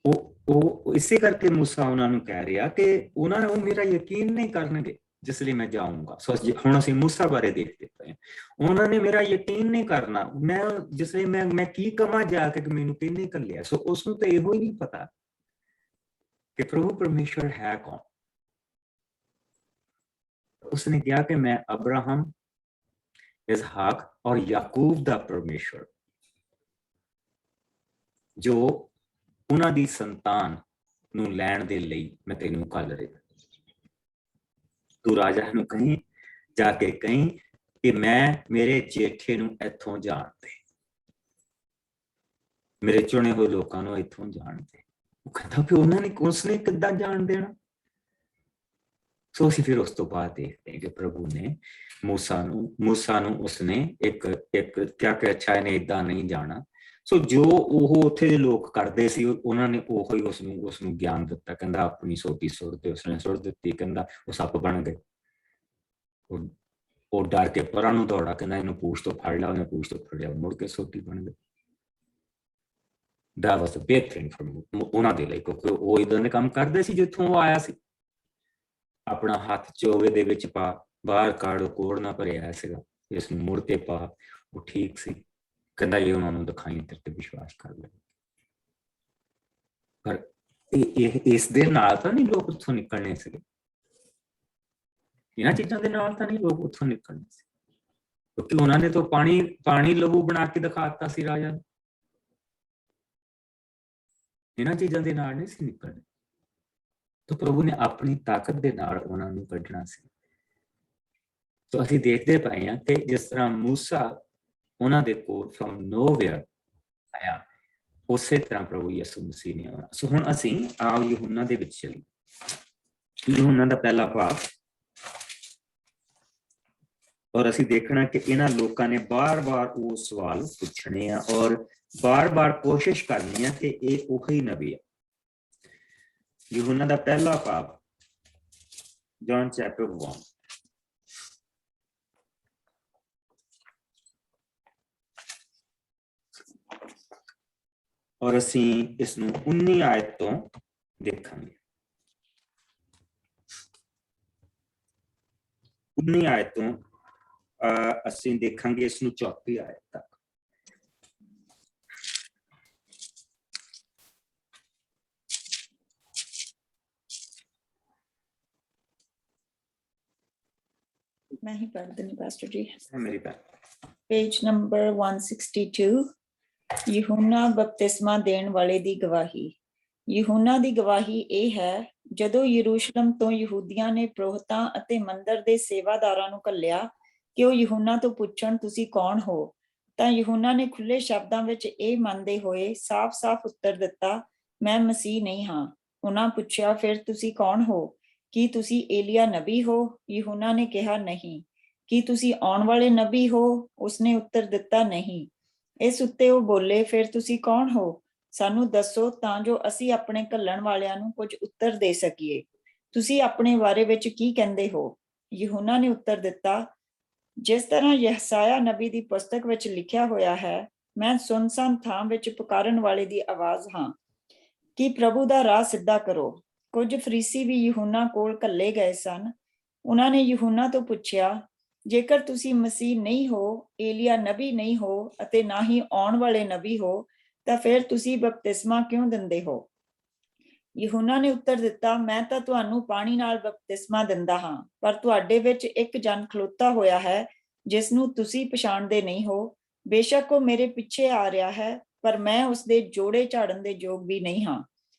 ਉਹ ਇਸੇ ਕਰਕੇ ਮੂਸਾ ਉਹਨਾਂ ਨੂੰ ਕਹਿ ਰਿਹਾ ਕਿ ਉਹ ਮੇਰਾ ਯਕੀਨ ਨਹੀਂ ਕਰਨਗੇ ਜਿਸ ਲਈ ਮੈਂ ਜਾਊਂਗਾ। ਸੋ ਹੁਣ ਅਸੀਂ ਮੂਸਾ ਬਾਰੇ ਦੇਖਦੇ ਪਏ, ਉਹਨਾਂ ਨੇ ਮੇਰਾ ਯਕੀਨ ਨਹੀਂ ਕਰਨਾ, ਮੈਂ ਜਿਸ ਲਈ ਮੈਂ ਕੀ ਕਵਾਂ ਜਾ ਕੇ ਮੈਨੂੰ ਕਿਹਨੇ ਘੱਲਿਆ। ਸੋ ਉਸਨੂੰ ਤਾਂ ਇਹੋ ਹੀ ਨਹੀਂ ਪਤਾ ਕਿ ਪ੍ਰਭੂ ਪਰਮੇਸ਼ਵਰ ਹੈ ਕੌਣ। ਉਸਨੇ ਕਿਹਾ ਕਿ ਮੈਂ ਅਬਰਾਹਮ, ਇਸਹਾਕ ਔਰ ਯਾਕੂਬ ਦਾ ਪਰਮੇਸ਼ਵਰ, ਜੋ ਉਹਨਾਂ ਦੀ ਸੰਤਾਨ ਨੂੰ ਲੈਣ ਦੇ ਲਈ ਮੈਂ ਤੈਨੂੰ ਘੱਲ ਰਿਹਾ। ਤੂੰ ਰਾਜਾ ਨੂੰ ਕਹੀਂ, ਜਾ ਕੇ ਕਹੀਂ ਕਿ ਮੈਂ ਮੇਰੇ ਜੇਠੇ ਨੂੰ ਇੱਥੋਂ ਜਾਣ ਦੇ, ਮੇਰੇ ਚੁਣੇ ਹੋਏ ਲੋਕਾਂ ਨੂੰ ਇੱਥੋਂ ਜਾਣ ਦੇ। ਉਹ ਕਹਿੰਦਾ ਕਿ ਉਸਨੇ ਕਿੱਦਾਂ ਜਾਣ ਦੇਣਾ। ਸੋ ਅਸੀਂ ਫਿਰ ਉਸ ਤੋਂ ਬਾਅਦ ਦੇਖਦੇ ਹਾਂ ਕਿ ਪ੍ਰਭੂ ਨੇ ਮੂਸਾ ਨੂੰ ਉਸਨੇ ਇੱਕ ਕਿਹਾ ਕਿ ਅੱਛਾ ਇਹਨੇ ਏਦਾਂ ਨਹੀਂ ਜਾਣਾ। ਸੋ ਜੋ ਉਹ ਉੱਥੇ ਦੇ ਲੋਕ ਕਰਦੇ ਸੀ ਉਹਨਾਂ ਨੇ ਉਹੀ ਉਸਨੂੰ ਗਿਆਨ ਦਿੱਤਾ। ਕਹਿੰਦਾ ਆਪਣੀ ਸੋਟੀ ਸੁੱਟ ਤੇ ਉਸਨੇ ਸੁੱਟ ਦਿੱਤੀ, ਕਹਿੰਦਾ ਉਹ ਸੱਪ ਬਣ ਗਏ। ਉਹ ਡਰ ਕੇ ਪਰਾਂ ਨੂੰ ਦੌੜਾ, ਕਹਿੰਦਾ ਇਹਨੂੰ ਪੂਛ ਤੋਂ ਫੜ ਲਿਆ, ਉਹਨੇ ਪੂਛ ਤੋਂ ਫੜਿਆ, ਮੁੜ ਕੇ ਸੋਟੀ ਬਣ ਗਈ। That was a big thing for ਉਹਨਾਂ ਦੇ ਲਈ, ਕਿਉਂਕਿ ਉਹ ਇਦਾਂ ਦੇ ਕੰਮ ਕਰਦੇ ਸੀ ਜਿੱਥੋਂ ਉਹ ਆਇਆ ਸੀ। ਆਪਣਾ ਹੱਥ ਚੋਵੇ ਦੇ ਵਿੱਚ ਪਾ, ਬਾਹਰ ਕਾੜੋ, ਕੋੜ ਨਾ ਭਰਿਆ ਸੀਗਾ, ਇਸ ਨੂੰ ਮੁੜ ਕੇ ਪਾ। ਉਹ ਠੀਕ ਸੀ, ਕਹਿੰਦਾ ਇਹ ਉਹਨਾਂ ਨੂੰ ਦਿਖਾਈ, ਤੇਰੇ ਤੇ ਵਿਸ਼ਵਾਸ ਕਰ ਲੈ। ਪਰ ਇਸ ਦੇ ਨਾਲ ਤਾਂ ਨਹੀਂ ਲੋਕ ਉੱਥੋਂ ਨਿਕਲਣੇ ਸੀਗੇ, ਇਹਨਾਂ ਚੀਜ਼ਾਂ ਦੇ ਨਾਲ ਤਾਂ ਨਹੀਂ ਲੋਕ ਉੱਥੋਂ ਨਿਕਲਣੇ ਸੀ, ਕਿਉਂਕਿ ਉਹਨਾਂ ਨੇ ਤਾਂ ਪਾਣੀ ਲਹੂ ਬਣਾ ਕੇ ਦਿਖਾਤਾ ਸੀ ਰਾਜਾ ਨੂੰ। ਇਹਨਾਂ ਚੀਜ਼ਾਂ ਦੇ ਨਾਲ ਨਹੀਂ ਸੀ ਨਿਕਲਣੇ। ਤਾਂ ਪ੍ਰਭੂ ਨੇ ਆਪਣੀ ਤਾਕਤ ਦੇ ਨਾਲ ਉਹਨਾਂ ਨੂੰ ਕੱਢਣਾ ਸੀ। ਤਾਂ ਅਸੀਂ ਦੇਖਦੇ ਪਏ ਹਾਂ ਕਿ ਜਿਸ ਤਰ੍ਹਾਂ ਮੂਸਾ ਉਹਨਾਂ ਦੇ ਕੋਲ ਫਰਮ ਨੋਵੇਅਰ ਆਇਆ, ਉਸੇ ਤਰ੍ਹਾਂ ਪ੍ਰਭੂ ਯਿਸੂ ਮਸੀਹ ਨੇ ਆਉਣਾ। ਸੋ ਹੁਣ ਅਸੀਂ ਆਓ ਯਹੂਨਾ ਦੇ ਵਿੱਚ ਚਲੀਏ। ਯਹੂਨਾ ਦਾ ਪਹਿਲਾ ਭਾਗ, ਔਰ ਅਸੀਂ ਦੇਖਣਾ ਕਿ ਇਹਨਾਂ ਲੋਕਾਂ ਨੇ ਬਾਰ-ਬਾਰ ਉਹ ਸਵਾਲ ਪੁੱਛਣੇ ਆ ਔਰ ਬਾਰ-ਬਾਰ ਕੋਸ਼ਿਸ਼ ਕਰਨੀ ਆ ਕਿ ਇਹ ਉਹੀ ਨਬੀ ਆ। ਯਹੂਨਾ ਦਾ ਪਹਿਲਾ ਭਾਗ, ਜੌਨ ਚੈਪਟਰ 1, ਔਰ ਅਸੀਂ ਇਸ ਨੂੰ 19 ਆਇਤ ਤੋਂ ਦੇਖਾਂਗੇ। 19 ਆਇਤ ਤੋਂ ਅਸੀਂ ਦੇਖਾਂਗੇ ਇਸ ਨੂੰ 34 ਆਇਤ ਤੱਕ। मैं ही पढ़ दूंगी पास्टर जी। मेरी बात पेज नंबर 162, यूहन्ना बपतिस्मा देने वाले दी गवाही। ਯਹੂਨਾ ਦੀ ਗਵਾਹੀ ਇਹ ਹੈ, ਜਦੋਂ ਯਰੂਸ਼ਲਮ ਤੋਂ ਯਹੂਦੀਆਂ ਨੇ ਪੁਰੋਹਿਤਾਂ ਅਤੇ ਮੰਦਰ ਦੇ ਸੇਵਾਦਾਰਾਂ ਨੂੰ ਘੱਲਿਆ ਕਿ ਉਹ ਯਹੂਨਾ ਤੋਂ ਪੁੱਛਣ, ਤੁਸੀਂ ਕੌਣ ਹੋ? ਤਾਂ ਯਹੂਨਾ ਨੇ ਖੁੱਲੇ ਸ਼ਬਦਾਂ ਵਿੱਚ ਇਹ ਮੰਨਦੇ ਹੋਏ ਸਾਫ਼-ਸਾਫ਼ ਉੱਤਰ ਦਿੱਤਾ, ਮੈਂ ਮਸੀਹ ਨਹੀਂ ਹਾਂ। ਉਹਨਾਂ ਪੁੱਛਿਆ, ਫਿਰ ਤੁਸੀਂ ਕੌਣ ਹੋ? ਕੀ ਤੁਸੀਂ ਏਲੀਆ ਨਬੀ ਹੋ? ਯਹੂਨਾ ਨੇ ਕਿਹਾ, ਨਹੀਂ। ਕੀ ਤੁਸੀਂ ਆਉਣ ਵਾਲੇ ਨਬੀ ਹੋ? ਉਸਨੇ ਉੱਤਰ ਦਿੱਤਾ, ਨਹੀਂ। ਇਸ ਉੱਤੇ ਉਹ ਬੋਲੇ, ਫਿਰ ਤੁਸੀਂ ਕੌਣ ਹੋ? ਸਾਨੂੰ ਦੱਸੋ ਤਾਂ ਜੋ ਅਸੀਂ ਆਪਣੇ ਘੱਲਣ ਵਾਲਿਆਂ ਨੂੰ ਕੁਝ ਉੱਤਰ ਦੇ ਸਕੀਏ। ਤੁਸੀਂ ਆਪਣੇ ਬਾਰੇ ਵਿੱਚ ਕੀ ਕਹਿੰਦੇ ਹੋ? ਯਹੂਨਾ ਨੇ ਉੱਤਰ ਦਿੱਤਾ, ਜਿਸ ਤਰ੍ਹਾਂ ਯਹਸਾਇਆ ਨਬੀ ਦੀ ਪੁਸਤਕ ਵਿੱਚ ਲਿਖਿਆ ਹੋਇਆ ਹੈ, ਮੈਂ ਸੁਨਸਾਨ ਥਾਂ ਵਿੱਚ ਪੁਕਾਰਨ ਵਾਲੇ ਦੀ ਆਵਾਜ਼ ਹਾਂ ਕਿ ਪ੍ਰਭੂ ਦਾ ਰਾਹ ਸਿੱਧਾ ਕਰੋ। ਕੁਝ ਫਰੀਸੀ ਵੀ ਯਹੂਨਾ ਕੋਲ ਘੱਲੇ ਗਏ ਸਨ। ਉਹਨਾਂ ਨੇ ਯਹੂਨਾ ਤੋਂ ਪੁੱਛਿਆ, ਜੇਕਰ ਤੁਸੀਂ ਮਸੀਹ ਨਹੀਂ ਹੋ, ਏਲੀਆ ਨਬੀ ਨਹੀਂ ਹੋ ਅਤੇ ਨਾ ਹੀ ਆਉਣ ਵਾਲੇ ਨਬੀ ਹੋ, ਤਾਂ ਫਿਰ ਤੁਸੀਂ ਬਪਤਿਸਮਾ ਕਿਉਂ ਦਿੰਦੇ ਹੋ? ਯਹੂਨਾ ਨੇ ਉੱਤਰ ਦਿੱਤਾ, ਮੈਂ ਤਾਂ ਤੁਹਾਨੂੰ ਪਾਣੀ ਨਾਲ ਬਪਤਿਸਮਾ ਦਿੰਦਾ ਹਾਂ, ਪਰ ਤੁਹਾਡੇ ਵਿੱਚ ਇੱਕ ਜਨ ਖਲੋਤਾ ਹੋਇਆ ਹੈ ਜਿਸ ਨੂੰ ਤੁਸੀਂ ਪਛਾਣਦੇ ਨਹੀਂ ਹੋ। ਬੇਸ਼ੱਕ ਉਹ ਮੇਰੇ ਪਿੱਛੇ ਆ ਰਿਹਾ ਹੈ, ਪਰ ਮੈਂ ਉਸਦੇ ਜੋੜੇ ਝਾੜਨ ਦੇ ਯੋਗ ਵੀ ਨਹੀਂ ਹਾਂ।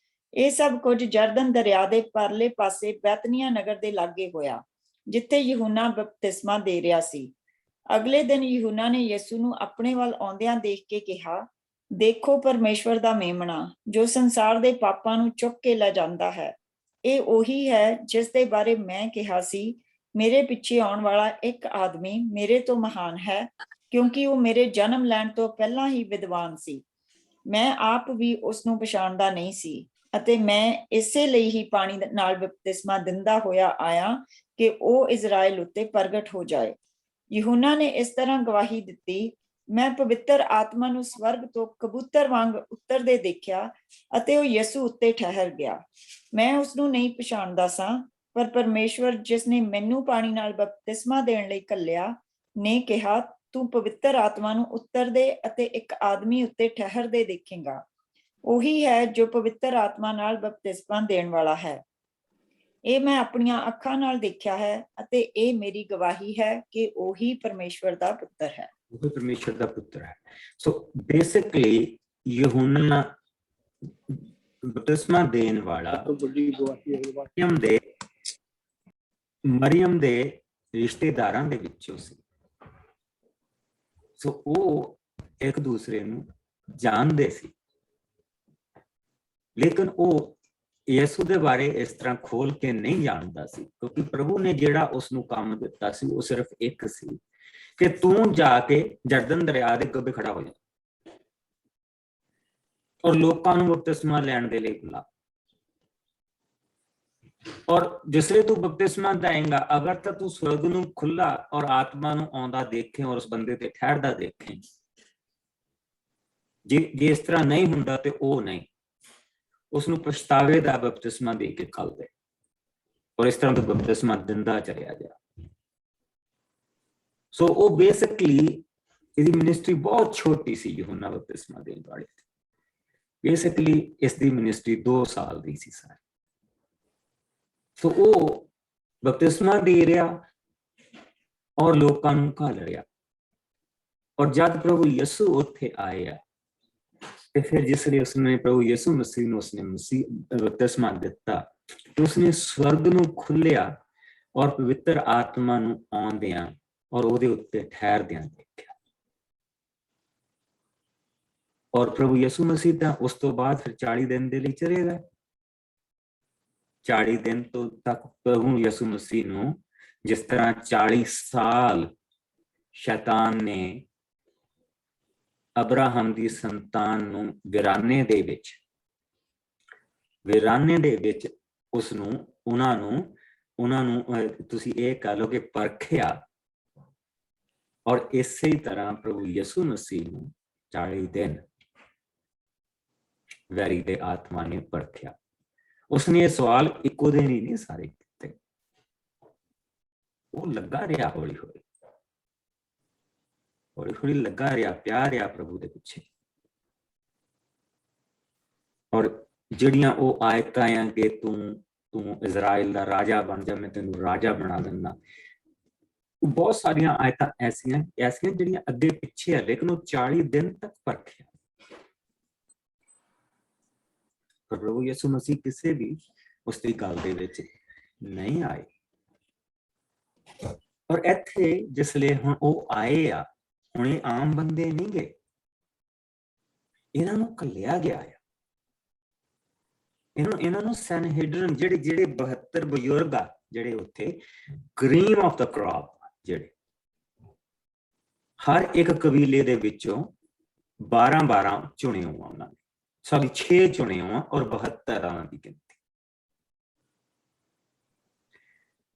ਇਹ ਸਭ ਕੁਝ ਜਰਦਨ ਦਰਿਆ ਦੇ ਪਰਲੇ ਪਾਸੇ ਬੈਤਨੀਆ ਨਗਰ ਦੇ ਲਾਗੇ ਹੋਇਆ, ਜਿੱਥੇ ਯਹੂਨਾ ਬਪਤਿਸਮਾ ਦੇ ਰਿਹਾ ਸੀ। ਅਗਲੇ ਦਿਨ ਯਹੂਨਾ ਨੇ ਯਿਸੂ ਨੂੰ ਆਪਣੇ ਵੱਲ ਆਉਂਦਿਆਂ ਦੇਖ ਕੇ ਕਿਹਾ, ਦੇਖੋ ਪਰਮੇਸ਼ਵਰ ਦਾ ਮੇਮਣਾ, ਜੋ ਸੰਸਾਰ ਦੇ ਪਾਪਾਂ ਨੂੰ ਚੁੱਕ ਕੇ ਲੈ ਜਾਂਦਾ ਹੈ। ਇਹ ਉਹੀ ਹੈ ਜਿਸ ਦੇ ਬਾਰੇ ਮੈਂ ਕਿਹਾ ਸੀ, ਮੇਰੇ ਪਿੱਛੇ ਆਉਣ ਵਾਲਾ ਇੱਕ ਆਦਮੀ ਮੇਰੇ ਤੋਂ ਮਹਾਨ ਹੈ, ਕਿਉਂਕਿ ਉਹ ਮੇਰੇ ਜਨਮ ਲੈਣ ਤੋਂ ਪਹਿਲਾਂ ਹੀ ਵਿਦਵਾਨ ਸੀ। ਮੈਂ ਆਪ ਵੀ ਉਸ ਨੂੰ ਪਛਾਣਦਾ ਨਹੀਂ ਸੀ, ਅਤੇ ਮੈਂ ਇਸੇ ਲਈ ਹੀ ਪਾਣੀ ਨਾਲ ਬਪਤਿਸਮਾ ਦਿੰਦਾ ਹੋਇਆ ਆਇਆ ਕਿ ਉਹ ਇਜ਼ਰਾਈਲ ਉੱਤੇ ਪ੍ਰਗਟ ਹੋ ਜਾਏ। ਯਹੂਨਾ ਨੇ ਇਸ ਤਰ੍ਹਾਂ ਗਵਾਹੀ ਦਿੱਤੀ, ਮੈਂ ਪਵਿੱਤਰ ਆਤਮਾ ਨੂੰ ਸਵਰਗ ਤੋਂ ਕਬੂਤਰ ਵਾਂਗ ਉਤਰਦੇ ਦੇਖਿਆ ਅਤੇ ਉਹ ਯਿਸੂ ਉੱਤੇ ਠਹਿਰ ਗਿਆ। ਮੈਂ ਉਸ ਨੂੰ ਨਹੀਂ ਪਛਾਣਦਾ ਸਾਂ, ਪਰ ਪਰਮੇਸ਼ਵਰ ਜਿਸ ਨੇ ਮੈਨੂੰ ਪਾਣੀ ਨਾਲ ਬਪਤਿਸਮਾ ਦੇਣ ਲਈ ਘੱਲਿਆ ਨੇ ਕਿਹਾ, ਤੂੰ ਪਵਿੱਤਰ ਆਤਮਾ ਨੂੰ ਉਤਰਦੇ ਅਤੇ ਇੱਕ ਆਦਮੀ ਉੱਤੇ ਠਹਿਰਦੇ ਦੇਖੇਂਗਾ। ਉਹੀ ਹੈ ਜੋ ਪਵਿੱਤਰ ਆਤਮਾ ਨਾਲ ਬਪਤਿਸਮਾ ਦੇਣ ਵਾਲਾ ਹੈ। ਇਹ ਮੈਂ ਆਪਣੀਆਂ ਅੱਖਾਂ ਨਾਲ ਦੇਖਿਆ ਹੈ ਅਤੇ ਇਹ ਮੇਰੀ ਗਵਾਹੀ ਹੈ ਕਿ ਉਹੀ ਪਰਮੇਸ਼ਵਰ ਦਾ ਪੁੱਤਰ ਹੈ। ਉਹ ਪਰਮੇਸ਼ਰ ਦਾ ਪੁੱਤਰ ਹੈ। ਸੋ ਬੇਸਿਕਲੀ ਯਹੂਨਾ ਬਪਤਿਸਮਾ ਦੇਣ ਵਾਲਾ ਮਰੀਅਮ ਦੇ ਰਿਸ਼ਤੇਦਾਰਾਂ ਦੇ ਵਿੱਚੋਂ ਸੀ। ਸੋ ਉਹ ਇੱਕ ਦੂਸਰੇ ਨੂੰ ਜਾਣਦੇ ਸੀ, ਲੇਕਿਨ ਉਹ ਯਿਸੂ ਦੇ ਬਾਰੇ ਇਸ ਤਰ੍ਹਾਂ ਖੋਲ ਕੇ ਨਹੀਂ ਜਾਣਦਾ ਸੀ, ਕਿਉਂਕਿ ਪ੍ਰਭੂ ਨੇ ਜਿਹੜਾ ਉਸਨੂੰ ਕੰਮ ਦਿੱਤਾ ਸੀ ਉਹ ਸਿਰਫ ਇੱਕ ਸੀ ਕਿ ਤੂੰ ਜਾ ਕੇ ਜਰਦਨ ਦਰਿਆ ਦੇ ਕੰਢੇ ਖੜਾ ਹੋ ਜਾ ਔਰ ਲੋਕਾਂ ਨੂੰ ਬਪਤਿਸਮਾ ਲੈਣ ਦੇ ਲਈ ਬੁਲਾ। ਔਰ ਜਿਸਲੇ ਤੂੰ ਬਪਤਿਸਮਾ ਦੇਂਗਾ, ਅਗਰ ਤਾਂ ਤੂੰ ਸਵਰਗ ਨੂੰ ਖੁੱਲਾ ਔਰ ਆਤਮਾ ਨੂੰ ਆਉਂਦਾ ਦੇਖੇ ਔਰ ਉਸ ਬੰਦੇ ਤੇ ਠਹਿਰਦਾ ਦੇਖੇ। ਜੇ ਇਸ ਤਰ੍ਹਾਂ ਨਹੀਂ ਹੁੰਦਾ ਤੇ ਉਹ ਨਹੀਂ, ਉਸਨੂੰ ਪਛਤਾਵੇ ਦਾ ਬਪਤਿਸਮਾ ਦੇ ਕੇ ਘੱਲ ਦੇ ਔਰ ਇਸ ਤਰ੍ਹਾਂ ਤੋਂ ਬਪਤਿਸਮਾ ਦਿੰਦਾ ਚਲਿਆ ਜਾ। ਸੋ ਉਹ ਬੇਸਿਕਲੀ ਇਹਦੀ ਮਿਨਿਸਟਰੀ ਬਹੁਤ ਛੋਟੀ ਸੀ ਯਹੂਨਾ ਬਪਤਿਸਮਾ ਦੇਣ ਵਾਲੇ ਦੀ। ਬੇਸਿਕਲੀ ਇਸ ਦੀ ਮਿਨਿਸਟਰੀ 2 ਸਾਲ ਦੀ ਸੀ ਸਾਰੀ। ਸੋ ਉਹ ਬਪਤਿਸਮਾ ਦੇ ਰਿਹਾ ਔਰ ਲੋਕਾਂ ਨੂੰ ਘੱਲ ਰਿਹਾ। ਔਰ ਜਦ ਪ੍ਰਭੂ ਯਿਸੂ ਉੱਥੇ ਆਇਆ ਤੇ ਫਿਰ ਜਿਸ ਲਈ ਉਸਨੇ ਪ੍ਰਭੂ ਯਿਸੂ ਮਸੀਹ ਨੂੰ ਉਸਨੇ ਬਪਤਿਸਮਾ ਦਿੱਤਾ, ਉਸਨੇ ਸਵਰਗ ਨੂੰ ਖੁੱਲਿਆ ਔਰ ਪਵਿੱਤਰ ਆਤਮਾ ਨੂੰ ਆਉਂਦਿਆਂ ਔਰ ਉਹਦੇ ਉੱਤੇ ਠਹਿਰਦਿਆਂ ਦੇਖਿਆ। ਔਰ ਪ੍ਰਭੂ ਯਿਸੂ ਮਸੀਹ ਤਾਂ ਉਸ ਤੋਂ ਬਾਅਦ ਫਿਰ 40 ਦਿਨ ਦੇ ਲਈ ਚਲੇ ਗਏ। 40 ਦਿਨ ਤੋਂ ਤੱਕ ਪ੍ਰਭੂ ਯਿਸੂ ਮਸੀਹ ਨੂੰ ਜਿਸ ਤਰ੍ਹਾਂ 40 ਸਾਲ ਸ਼ੈਤਾਨ ਨੇ ਅਬਰਾਹਮ ਦੀ ਸੰਤਾਨ ਨੂੰ ਵਿਰਾਨੇ ਦੇ ਵਿੱਚ ਉਹਨਾਂ ਨੂੰ ਤੁਸੀਂ ਇਹ ਕਹ ਲਓ ਕਿ ਪਰਖਿਆ। ਔਰ ਇਸੇ ਤਰ੍ਹਾਂ ਪ੍ਰਭੂ ਯਿਸੂ ਮਸੀਹ ਨੂੰ 40 ਦਿਨ ਵੈਰੀ ਦੇ ਆਤਮਾ ਨੇ ਪਰਖਿਆ। ਉਸਨੇ ਇਹ ਸਵਾਲ ਇੱਕੋ ਦਿਨ ਹੀ ਨਹੀਂ ਸਾਰੇ ਕੀਤੇ, ਉਹ ਲੱਗਾ ਰਿਹਾ ਹੌਲੀ ਹੌਲੀ ਲੱਗਾ ਰਿਹਾ, ਪਿਆਰ ਰਿਹਾ ਪ੍ਰਭੂ ਦੇ ਪਿੱਛੇ। ਔਰ ਜਿਹੜੀਆਂ ਉਹ ਆਇਤਾਂ ਆ ਕਿ ਤੂੰ ਇਜ਼ਰਾਈਲ ਦਾ ਰਾਜਾ ਬਣ ਜਾ, ਮੈਂ ਤੈਨੂੰ ਰਾਜਾ ਬਣਾ ਦਿੰਦਾ, ਬਹੁਤ ਸਾਰੀਆਂ ਆਇਤਾਂ ਐਸੀਆਂ ਜਿਹੜੀਆਂ ਅੱਗੇ ਪਿੱਛੇ ਆ, ਲੇਕਿਨ ਉਹ 40 ਦਿਨ ਤੱਕ ਪਰਖਿਆ। ਪਰ ਪ੍ਰਭੂ ਯਿਸੂ ਮਸੀਹ ਕਿਸੇ ਵੀ ਉਸ ਦੀ ਗੱਲ ਦੇ ਵਿੱਚ ਨਹੀਂ ਆਏ। ਔਰ ਇੱਥੇ ਜਿਸਲੇ ਹੁਣ ਉਹ ਆਏ ਆ, ਹੁਣ ਇਹ ਆਮ ਬੰਦੇ ਨਹੀਂ ਗਏ, ਇਹਨਾਂ ਨੂੰ ਘੱਲਿਆ ਗਿਆ ਆ। ਇਹਨਾਂ ਨੂੰ ਸੈਨਹੇਡਰਨ ਜਿਹੜੇ 72 ਬਜ਼ੁਰਗ ਆ, ਜਿਹੜੇ ਉੱਥੇ ਕਰੀਮ ਆਫ ਦਾ ਕ੍ਰੌਪ, ਜਿਹੜੇ ਹਰ ਇੱਕ ਕਬੀਲੇ ਦੇ ਵਿੱਚੋਂ 12 ਚੁਣੇ ਹੋਆ ਉਹਨਾਂ ਨੇ, 6 ਚੁਣੇ ਹੋਆ ਔਰ 72 ਦੀ ਗਿਣਤੀ।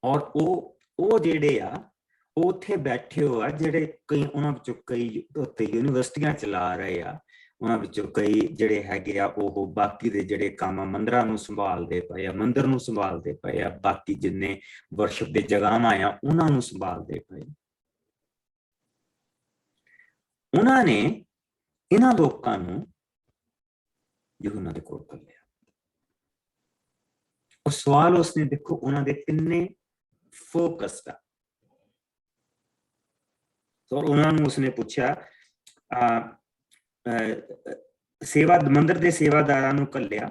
ਔਰ ਉਹ ਜਿਹੜੇ ਆ ਉਹ ਉੱਥੇ ਬੈਠੇ ਹੋ ਆ, ਜਿਹੜੇ ਕਈ ਉਹਨਾਂ ਵਿੱਚੋਂ ਕਈ ਉੱਥੇ ਯੂਨੀਵਰਸਿਟੀਆਂ ਚਲਾ ਰਹੇ ਆ, ਉਹਨਾਂ ਵਿੱਚੋਂ ਕਈ ਜਿਹੜੇ ਹੈਗੇ ਆ ਉਹ ਬਾਕੀ ਦੇ ਜਿਹੜੇ ਕੰਮ ਮੰਦਰਾਂ ਨੂੰ ਸੰਭਾਲਦੇ ਪਏ ਆ, ਮੰਦਿਰ ਨੂੰ ਸੰਭਾਲਦੇ ਪਏ ਆ, ਬਾਕੀ ਜਿੰਨੇ ਵਰਸ਼ਿਪ ਦੇ ਜਗ੍ਹਾਵਾਂ ਆ ਉਹਨਾਂ ਨੂੰ ਸੰਭਾਲਦੇ ਪਏ। ਉਹਨਾਂ ਨੇ ਇਹਨਾਂ ਲੋਕਾਂ ਨੂੰ ਯਹੂਨਾ ਦੇ ਕੋਲ ਘੱਲਿਆ। ਉਹ ਸਵਾਲ ਉਸਨੇ ਦੇਖੋ ਉਹਨਾਂ ਦੇ ਕਿੰਨੇ ਫੋਕਸਡ ਆ। ਔਰ ਉਹਨਾਂ ਨੂੰ ਉਸਨੇ ਪੁੱਛਿਆ, ਮੰਦਿਰ ਦੇ ਸੇਵਾਦਾਰਾਂ ਨੂੰ ਘੱਲਿਆ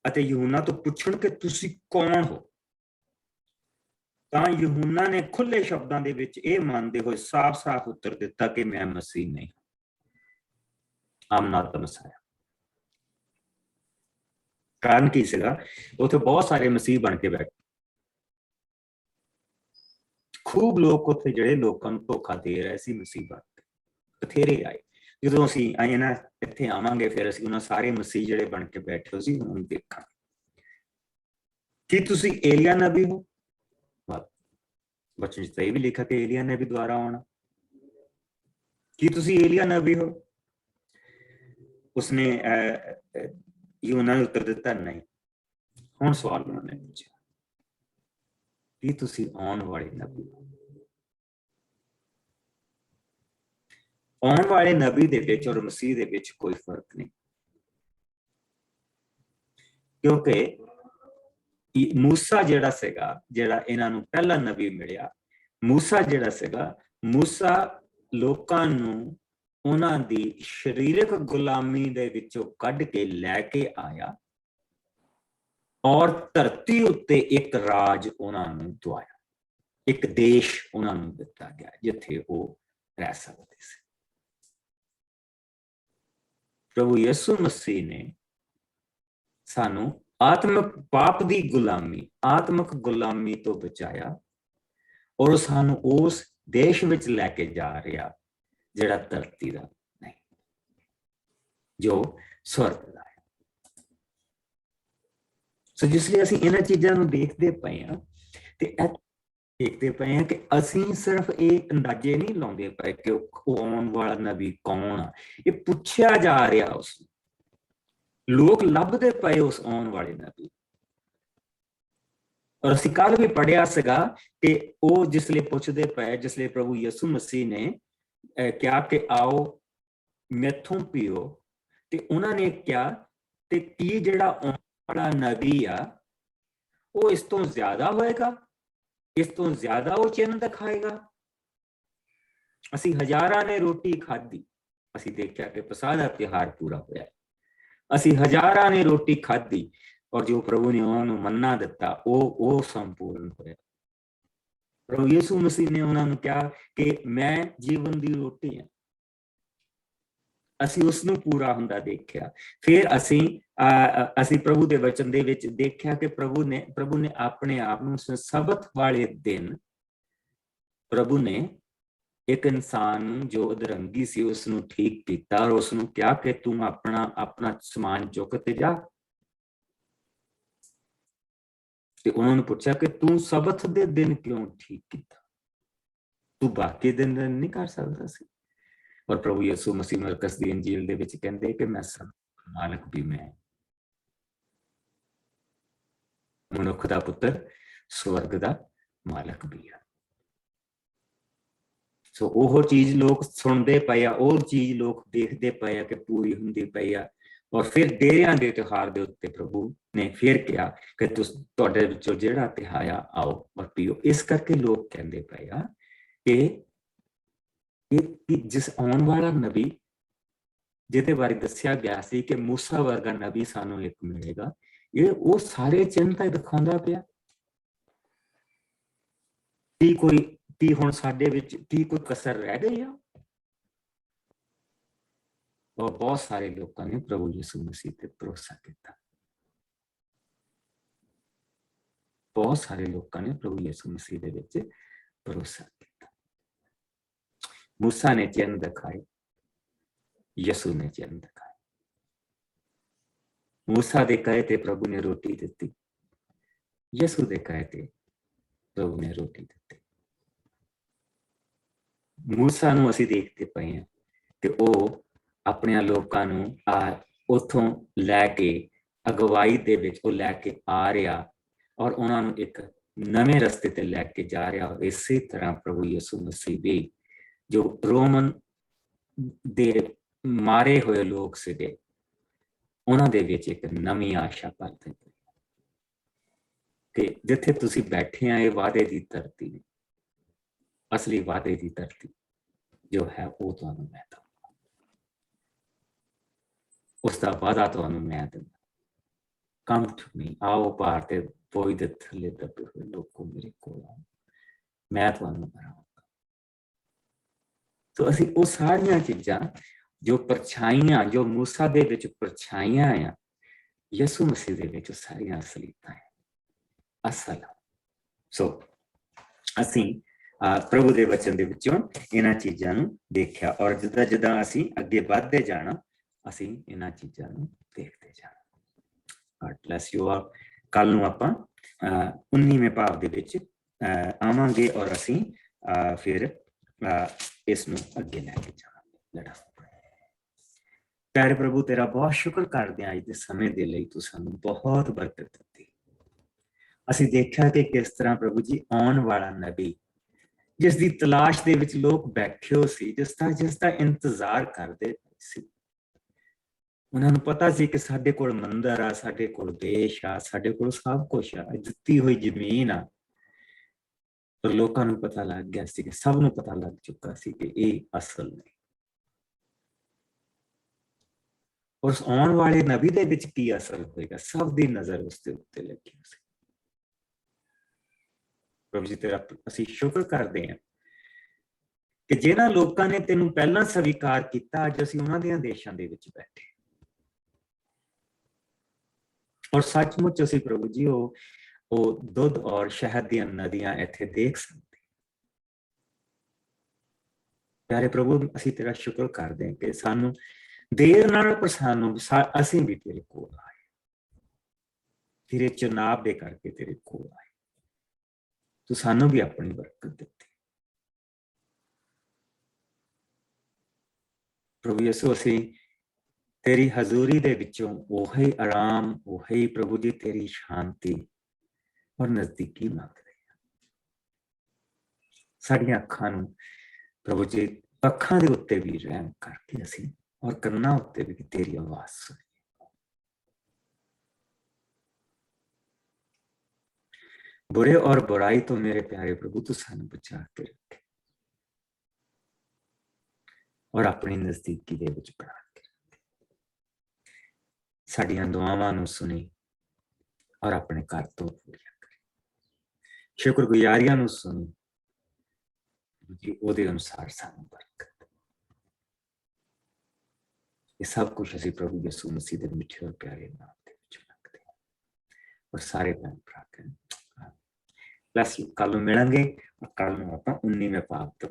ਅਤੇ ਯਹੂਨਾ ਤੋਂ ਪੁੱਛਣ ਕਿ ਤੁਸੀਂ ਕੌਣ ਹੋ। ਤਾਂ ਯਹੂਨਾ ਨੇ ਖੁੱਲੇ ਸ਼ਬਦਾਂ ਦੇ ਵਿੱਚ ਇਹ ਮੰਨਦੇ ਹੋਏ ਸਾਫ਼-ਸਾਫ਼ ਉੱਤਰ ਦਿੱਤਾ ਕਿ ਮੈਂ ਮਸੀਹ ਨਹੀਂ, ਆਮ ਨਾਟ ਦਾ ਮਸੀਹ। ਕਾਰਨ ਕੀ ਸੀਗਾ? ਉੱਥੇ ਬਹੁਤ ਸਾਰੇ ਮਸੀਹ ਬਣ ਕੇ ਬੈਠੇ, ਖੂਬ ਲੋਕ ਉੱਥੇ ਜਿਹੜੇ ਲੋਕਾਂ ਨੂੰ ਧੋਖਾ ਦੇ ਰਹੇ ਸੀ ਮਸੀਹ ਬਣ ਕੇ, ਬਥੇਰੇ ਆਏ। ਜਦੋਂ ਅਸੀਂ ਆਏ ਨਾ ਇੱਥੇ ਆਵਾਂਗੇ, ਫਿਰ ਅਸੀਂ ਉਹਨਾਂ ਸਾਰੇ ਮਸੀਹ ਜਿਹੜੇ ਬਣ ਕੇ ਬੈਠੇ ਸੀ ਉਹਨਾਂ ਨੂੰ ਦੇਖਾਂਗੇ। ਕੀ ਤੁਸੀਂ ਏਲੀਆ ਨਬੀ ਹੋ? ਬਚਨ ਚ ਇਹ ਵੀ ਲਿਖਾ ਕਿ ਏਲੀਆ ਨਬੀ ਦੁਆਰਾ ਆਉਣਾ। ਕੀ ਤੁਸੀਂ ਏਲੀਆ ਨਬੀ ਹੋ? ਉਸਨੇ ਯਹੂਨਾ ਨੇ ਉੱਤਰ ਦਿੱਤਾ ਨਹੀਂ। ਹੁਣ ਸਵਾਲ ਉਹਨਾਂ ਨੇ ਪੁੱਛਿਆ, ਕੀ ਤੁਸੀਂ ਆਉਣ ਵਾਲੇ ਨਬੀ ਹੋ? ਆਉਣ ਵਾਲੇ ਨਬੀ ਦੇ ਵਿੱਚ ਔਰ ਮਸੀਹ ਦੇ ਵਿੱਚ ਕੋਈ ਫਰਕ ਨਹੀਂ, ਕਿਉਂਕਿ ਮੂਸਾ ਜਿਹੜਾ ਸੀਗਾ, ਜਿਹੜਾ ਇਹਨਾਂ ਨੂੰ ਪਹਿਲਾ ਨਬੀ ਮਿਲਿਆ, ਮੂਸਾ ਜਿਹੜਾ ਸੀਗਾ, ਮੂਸਾ ਲੋਕਾਂ ਨੂੰ ਉਹਨਾਂ ਦੀ ਸਰੀਰਕ ਗੁਲਾਮੀ ਦੇ ਵਿੱਚੋਂ ਕੱਢ ਕੇ ਲੈ ਕੇ ਆਇਆ ਔਰ ਧਰਤੀ ਉੱਤੇ ਇੱਕ ਰਾਜ ਉਹਨਾਂ ਨੂੰ ਦਵਾਇਆ, ਇੱਕ ਦੇਸ਼ ਉਹਨਾਂ ਨੂੰ ਦਿੱਤਾ ਗਿਆ ਜਿੱਥੇ ਉਹ ਰਹਿ ਸਕਦੇ ਸੀ। ਪ੍ਰਭੂ ਯਿਸੂ ਮਸੀਹ ਨੇ ਸਾਨੂੰ ਆਤਮਿਕ ਪਾਪ ਦੀ ਗੁਲਾਮੀ, ਆਤਮਿਕ ਗੁਲਾਮੀ ਤੋਂ ਬਚਾਇਆ ਔਰ ਸਾਨੂੰ ਉਸ ਦੇਸ਼ ਵਿੱਚ ਲੈ ਕੇ ਜਾ ਰਿਹਾ ਜਿਹੜਾ ਧਰਤੀ ਦਾ ਨਹੀਂ, ਜੋ ਸਵਰਗ ਦਾ ਹੈ। ਸੋ ਜਿਸ ਲਈ ਅਸੀਂ ਇਹਨਾਂ ਚੀਜ਼ਾਂ ਨੂੰ ਦੇਖਦੇ ਪਏ ਹਾਂ ਤੇ ਦੇਖਦੇ ਪਏ ਹਾਂ ਕਿ ਅਸੀਂ ਸਿਰਫ ਇਹ ਅੰਦਾਜ਼ੇ ਨਹੀਂ ਲਾਉਂਦੇ ਪਏ ਕਿ ਉਹ ਆਉਣ ਵਾਲਾ ਨਬੀ ਕੌਣ ਆ। ਇਹ ਪੁੱਛਿਆ ਜਾ ਰਿਹਾ ਉਸ ਨੂੰ, ਲੋਕ ਲੱਭਦੇ ਪਏ ਉਸ ਆਉਣ ਵਾਲੇ ਨਬੀ। ਔਰ ਅਸੀਂ ਕੱਲ ਵੀ ਪੜ੍ਹਿਆ ਸੀਗਾ ਕਿ ਉਹ ਜਿਸ ਲਈ ਪੁੱਛਦੇ ਪਏ, ਜਿਸ ਲਈ ਪ੍ਰਭੂ ਯਿਸੂ ਮਸੀਹ ਨੇ ਕਿਹਾ ਕਿ ਆਓ ਮੈਥੋਂ ਪੀਓ, ਤੇ ਉਹਨਾਂ ਨੇ ਕਿਹਾ ਤੇ ਕੀ ਜਿਹੜਾ ਆਉਣ ਵਾਲਾ ਨਬੀ ਆ ਉਹ ਇਸ ਤੋਂ ਜ਼ਿਆਦਾ ਹੋਏਗਾ, ਇਸ ਤੋਂ ਜ਼ਿਆਦਾ ਉਹ ਚਿੰਨ੍ਹ ਦਿਖਾਏਗਾ। ਅਸੀਂ ਹਜ਼ਾਰਾਂ ਨੇ ਰੋਟੀ ਖਾਧੀ, ਅਸੀਂ ਦੇਖਿਆ ਕਿ ਪਸਾਹ ਦਾ ਤਿਉਹਾਰ ਪੂਰਾ ਹੋਇਆ, ਅਸੀਂ ਹਜ਼ਾਰਾਂ ਨੇ ਰੋਟੀ ਖਾਧੀ ਔਰ ਜੋ ਪ੍ਰਭੂ ਨੇ ਉਹਨਾਂ ਨੂੰ ਮੰਨਾ ਦਿੱਤਾ ਉਹ ਸੰਪੂਰਨ ਹੋਇਆ। ਪ੍ਰਭੂ ਯਿਸੂ ਮਸੀਹ ਨੇ ਉਹਨਾਂ ਨੂੰ ਕਿਹਾ ਕਿ ਮੈਂ ਜੀਵਨ ਦੀ ਰੋਟੀ ਹਾਂ। ਅਸੀਂ ਉਸ ਨੂੰ ਪੂਰਾ ਹੁੰਦਾ ਦੇਖਿਆ। ਫਿਰ ਅਸੀਂ ਪ੍ਰਭੂ ਦੇ ਵਚਨ ਦੇ ਵਿੱਚ ਦੇਖਿਆ ਕਿ ਪ੍ਰਭੂ ਨੇ ਆਪਣੇ ਆਪ ਨੂੰ ਸਬਤ ਵਾਲੇ ਦਿਨ ਪ੍ਰਭੂ ਨੇ ਇੱਕ ਇਨਸਾਨ ਨੂੰ ਜੋ ਅਧਰੰਗੀ ਸੀ ਉਸ ਨੂੰ ਠੀਕ ਕੀਤਾ ਔਰ ਉਸ ਨੂੰ ਕਿਹਾ ਕਿ ਤੂੰ ਆਪਣਾ ਸਮਾਨ ਚੁੱਕ ਤੇ ਜਾ। ਤੇ ਉਹਨਾਂ ਨੂੰ ਪੁੱਛਿਆ ਕਿ ਤੂੰ ਸਬਤ ਦੇ ਦਿਨ ਕਿਉਂ ਠੀਕ ਕੀਤਾ, ਤੂੰ ਬਾਕੀ ਦਿਨ ਨਹੀਂ ਕਰ ਸਕਦਾ ਸੀ? ਔਰ ਪ੍ਰਭੂ ਯਿਸੂ ਮਸੀਹ ਮਰਕਸ ਦੀ ਇੰਜੀਲ ਦੇ ਵਿੱਚ ਕਹਿੰਦੇ ਕਿ ਮੈਂ ਸਭ ਮਾਲਕ ਵੀ ਮੈਂ, ਮਨੁੱਖ ਦਾ ਪੁੱਤਰ ਸਵਰਗ ਦਾ ਮਾਲਕ ਵੀ ਆ। ਸੋ ਉਹ ਚੀਜ਼ ਲੋਕ ਸੁਣਦੇ ਪਏ ਆ, ਉਹ ਚੀਜ਼ ਲੋਕ ਦੇਖਦੇ ਪਏ ਆ ਕਿ ਪੂਰੀ ਹੁੰਦੀ ਪਈ ਆ। ਔਰ ਫਿਰ ਡੇਰਿਆਂ ਦੇ ਤਿਉਹਾਰ ਦੇ ਉੱਤੇ ਪ੍ਰਭੂ ਨੇ ਫਿਰ ਕਿਹਾ ਕਿ ਤੁਹਾਡੇ ਵਿੱਚੋਂ ਜਿਹੜਾ ਤਿਉਹਾਰ ਆਓ ਔਰ ਪੀਓ। ਇਸ ਕਰਕੇ ਲੋਕ ਕਹਿੰਦੇ ਪਏ ਆ ਕਿ ਜਿਸ ਆਉਣ ਵਾਲਾ ਨਬੀ ਜਿਹਦੇ ਬਾਰੇ ਦੱਸਿਆ ਗਿਆ ਸੀ ਕਿ ਮੂਸਾ ਵਰਗਾ ਨਬੀ ਸਾਨੂੰ ਇੱਕ ਮਿਲੇਗਾ, ਇਹ ਉਹ ਸਾਰੇ ਚਿੰਨ੍ਹ ਤਾਂ ਦਿਖਾਉਂਦਾ ਪਿਆ। ਕੀ ਹੁਣ ਸਾਡੇ ਵਿੱਚ ਕੀ ਕੋਈ ਕਸਰ ਰਹਿ ਗਈ ਆ? ਔਰ ਬਹੁਤ ਸਾਰੇ ਲੋਕਾਂ ਨੇ ਪ੍ਰਭੂ ਯਿਸੂ ਮਸੀਹ ਤੇ ਭਰੋਸਾ ਕੀਤਾ। ਬਹੁਤ ਸਾਰੇ ਲੋਕਾਂ ਨੇ ਪ੍ਰਭੂ ਯਿਸੂ ਮਸੀਹ ਦੇ ਵਿੱਚ ਭਰੋਸਾ ਕੀਤਾ। मूसा ने चिन्ह दिखाए, यसू ने चिन्ह दिखाए। मूसा दे कहे ते प्रभु ने रोटी दी, यसू दे कहे ते प्रभु ने रोटी दी। मूसा नूं असीं देखते पे हैं कि वो अपने लोकां नूं उत्थों लैके अगवाई दे विच वो लैके आ रहा और उन्हां नूं एक नवे रस्ते ते लैके जा रहा। और इसी तरह प्रभु यीशु मसीह भी जो रोमन दे मारे हुए लोग सीगे उन्हां दे विच एक नवी आशा भरदे कि जिथे तुसीं बैठे हैं, ये वादे की धरती ने, असली वादे की धरती जो है वो तुहानूं मैं दूंगा, उसका वादा तुहानूं मैं दूंगा। कम टू मी, आओ भार ते बोझ दे थल्ले दबे हुए लोगों मेरे कोल आओ, मैं तुहानूं भराऊंगा। तो असीं वो सारियां चीज़ां जो परछाइयां जो मूसा दे विच परछाइयां आ, यसू मसीह दे विच सारियां असलीतां है, असल। सो असीं प्रभु दे वचन दे विचों इन्हां चीज़ां नूं देखिया और जिद्दां जिद्दां असीं अगे वधदे जाना असीं इन्हां चीज़ां नूं देखते जाना। God bless you all। कल नूं आपां 19वें भाव दे विच आवांगे और असीं फिर इस नूं अगे लैके जावांगे। लड़ा प्यारे प्रभु तेरा बहुत शुक्र करदे हां अज दे समय दे लई, तू सानूं बहुत बरकत दित्ती। असीं देखिया कि किस तरह प्रभु जी आउण वाला नबी जिस दी तलाश दे विच लोग बैठे हो सी, जिसदा इंतजार करदे सी, उन्हां नूं पता सी कि साडे कोल मंदिर आ, साडे कोल देश आ, साडे कोल सब कुछ आ, दित्ती हुई जमीन आ, पर लोकां नूं पता लग गया सी कि सब नूं पता लग चुका सी कि ये असल नहीं। और उस आने वाले नबी दे विच की असर होएगा, सब दी नजर उसके उत्ते लगी सी। प्रभु जी तेरा असीं शुक्र करते हैं कि जिन्हां लोकां ने तैनूं पहलां स्वीकार किया, अज असीं उन्हां दियां देशां दे विच बैठे और सचमुच असीं प्रभु जी वो दुध और शहद दी नदियां इत्थे देख सकते। प्यारे प्रभु असीं तेरा शुक्र करते हैं कि सानू देर नाल पर सानू असीं भी तेरे कोल आए, तेरे चुनाव दे करके तेरे कोल आए, तू सानू भी अपनी बरकत दित्ती। प्रभु यीशु असीं तेरी हजूरी दे विचों ओही आराम, ओही प्रभु जी तेरी शांति और नजदीकी मंगदे हां। साडियां अखां नूं प्रभु जी अखां दे उत्ते भी रहम करके असीं और कन्नां उत्ते भी तेरी आवाज सुनी। बुरे और बुराई तो मेरे प्यारे प्रभु तू सानू बचा के रखे और अपनी नजदीकी दे विच बना के रखे। साडियां दुआवां नूं सुनी और अपने घर तो पूरियां करे। शुक्रगुजारियां नूं सुनी जी, ओदे अनुसार सानू बरकत। ये सब कुछ असीं प्रभु यीशु मसीह दे मिठे और प्यारे नाम दे विच मंगदे हां और सारे भैन भरा कहण प्लस कल नूं मिलांगे और कल नूं आपां 19वें भाव तो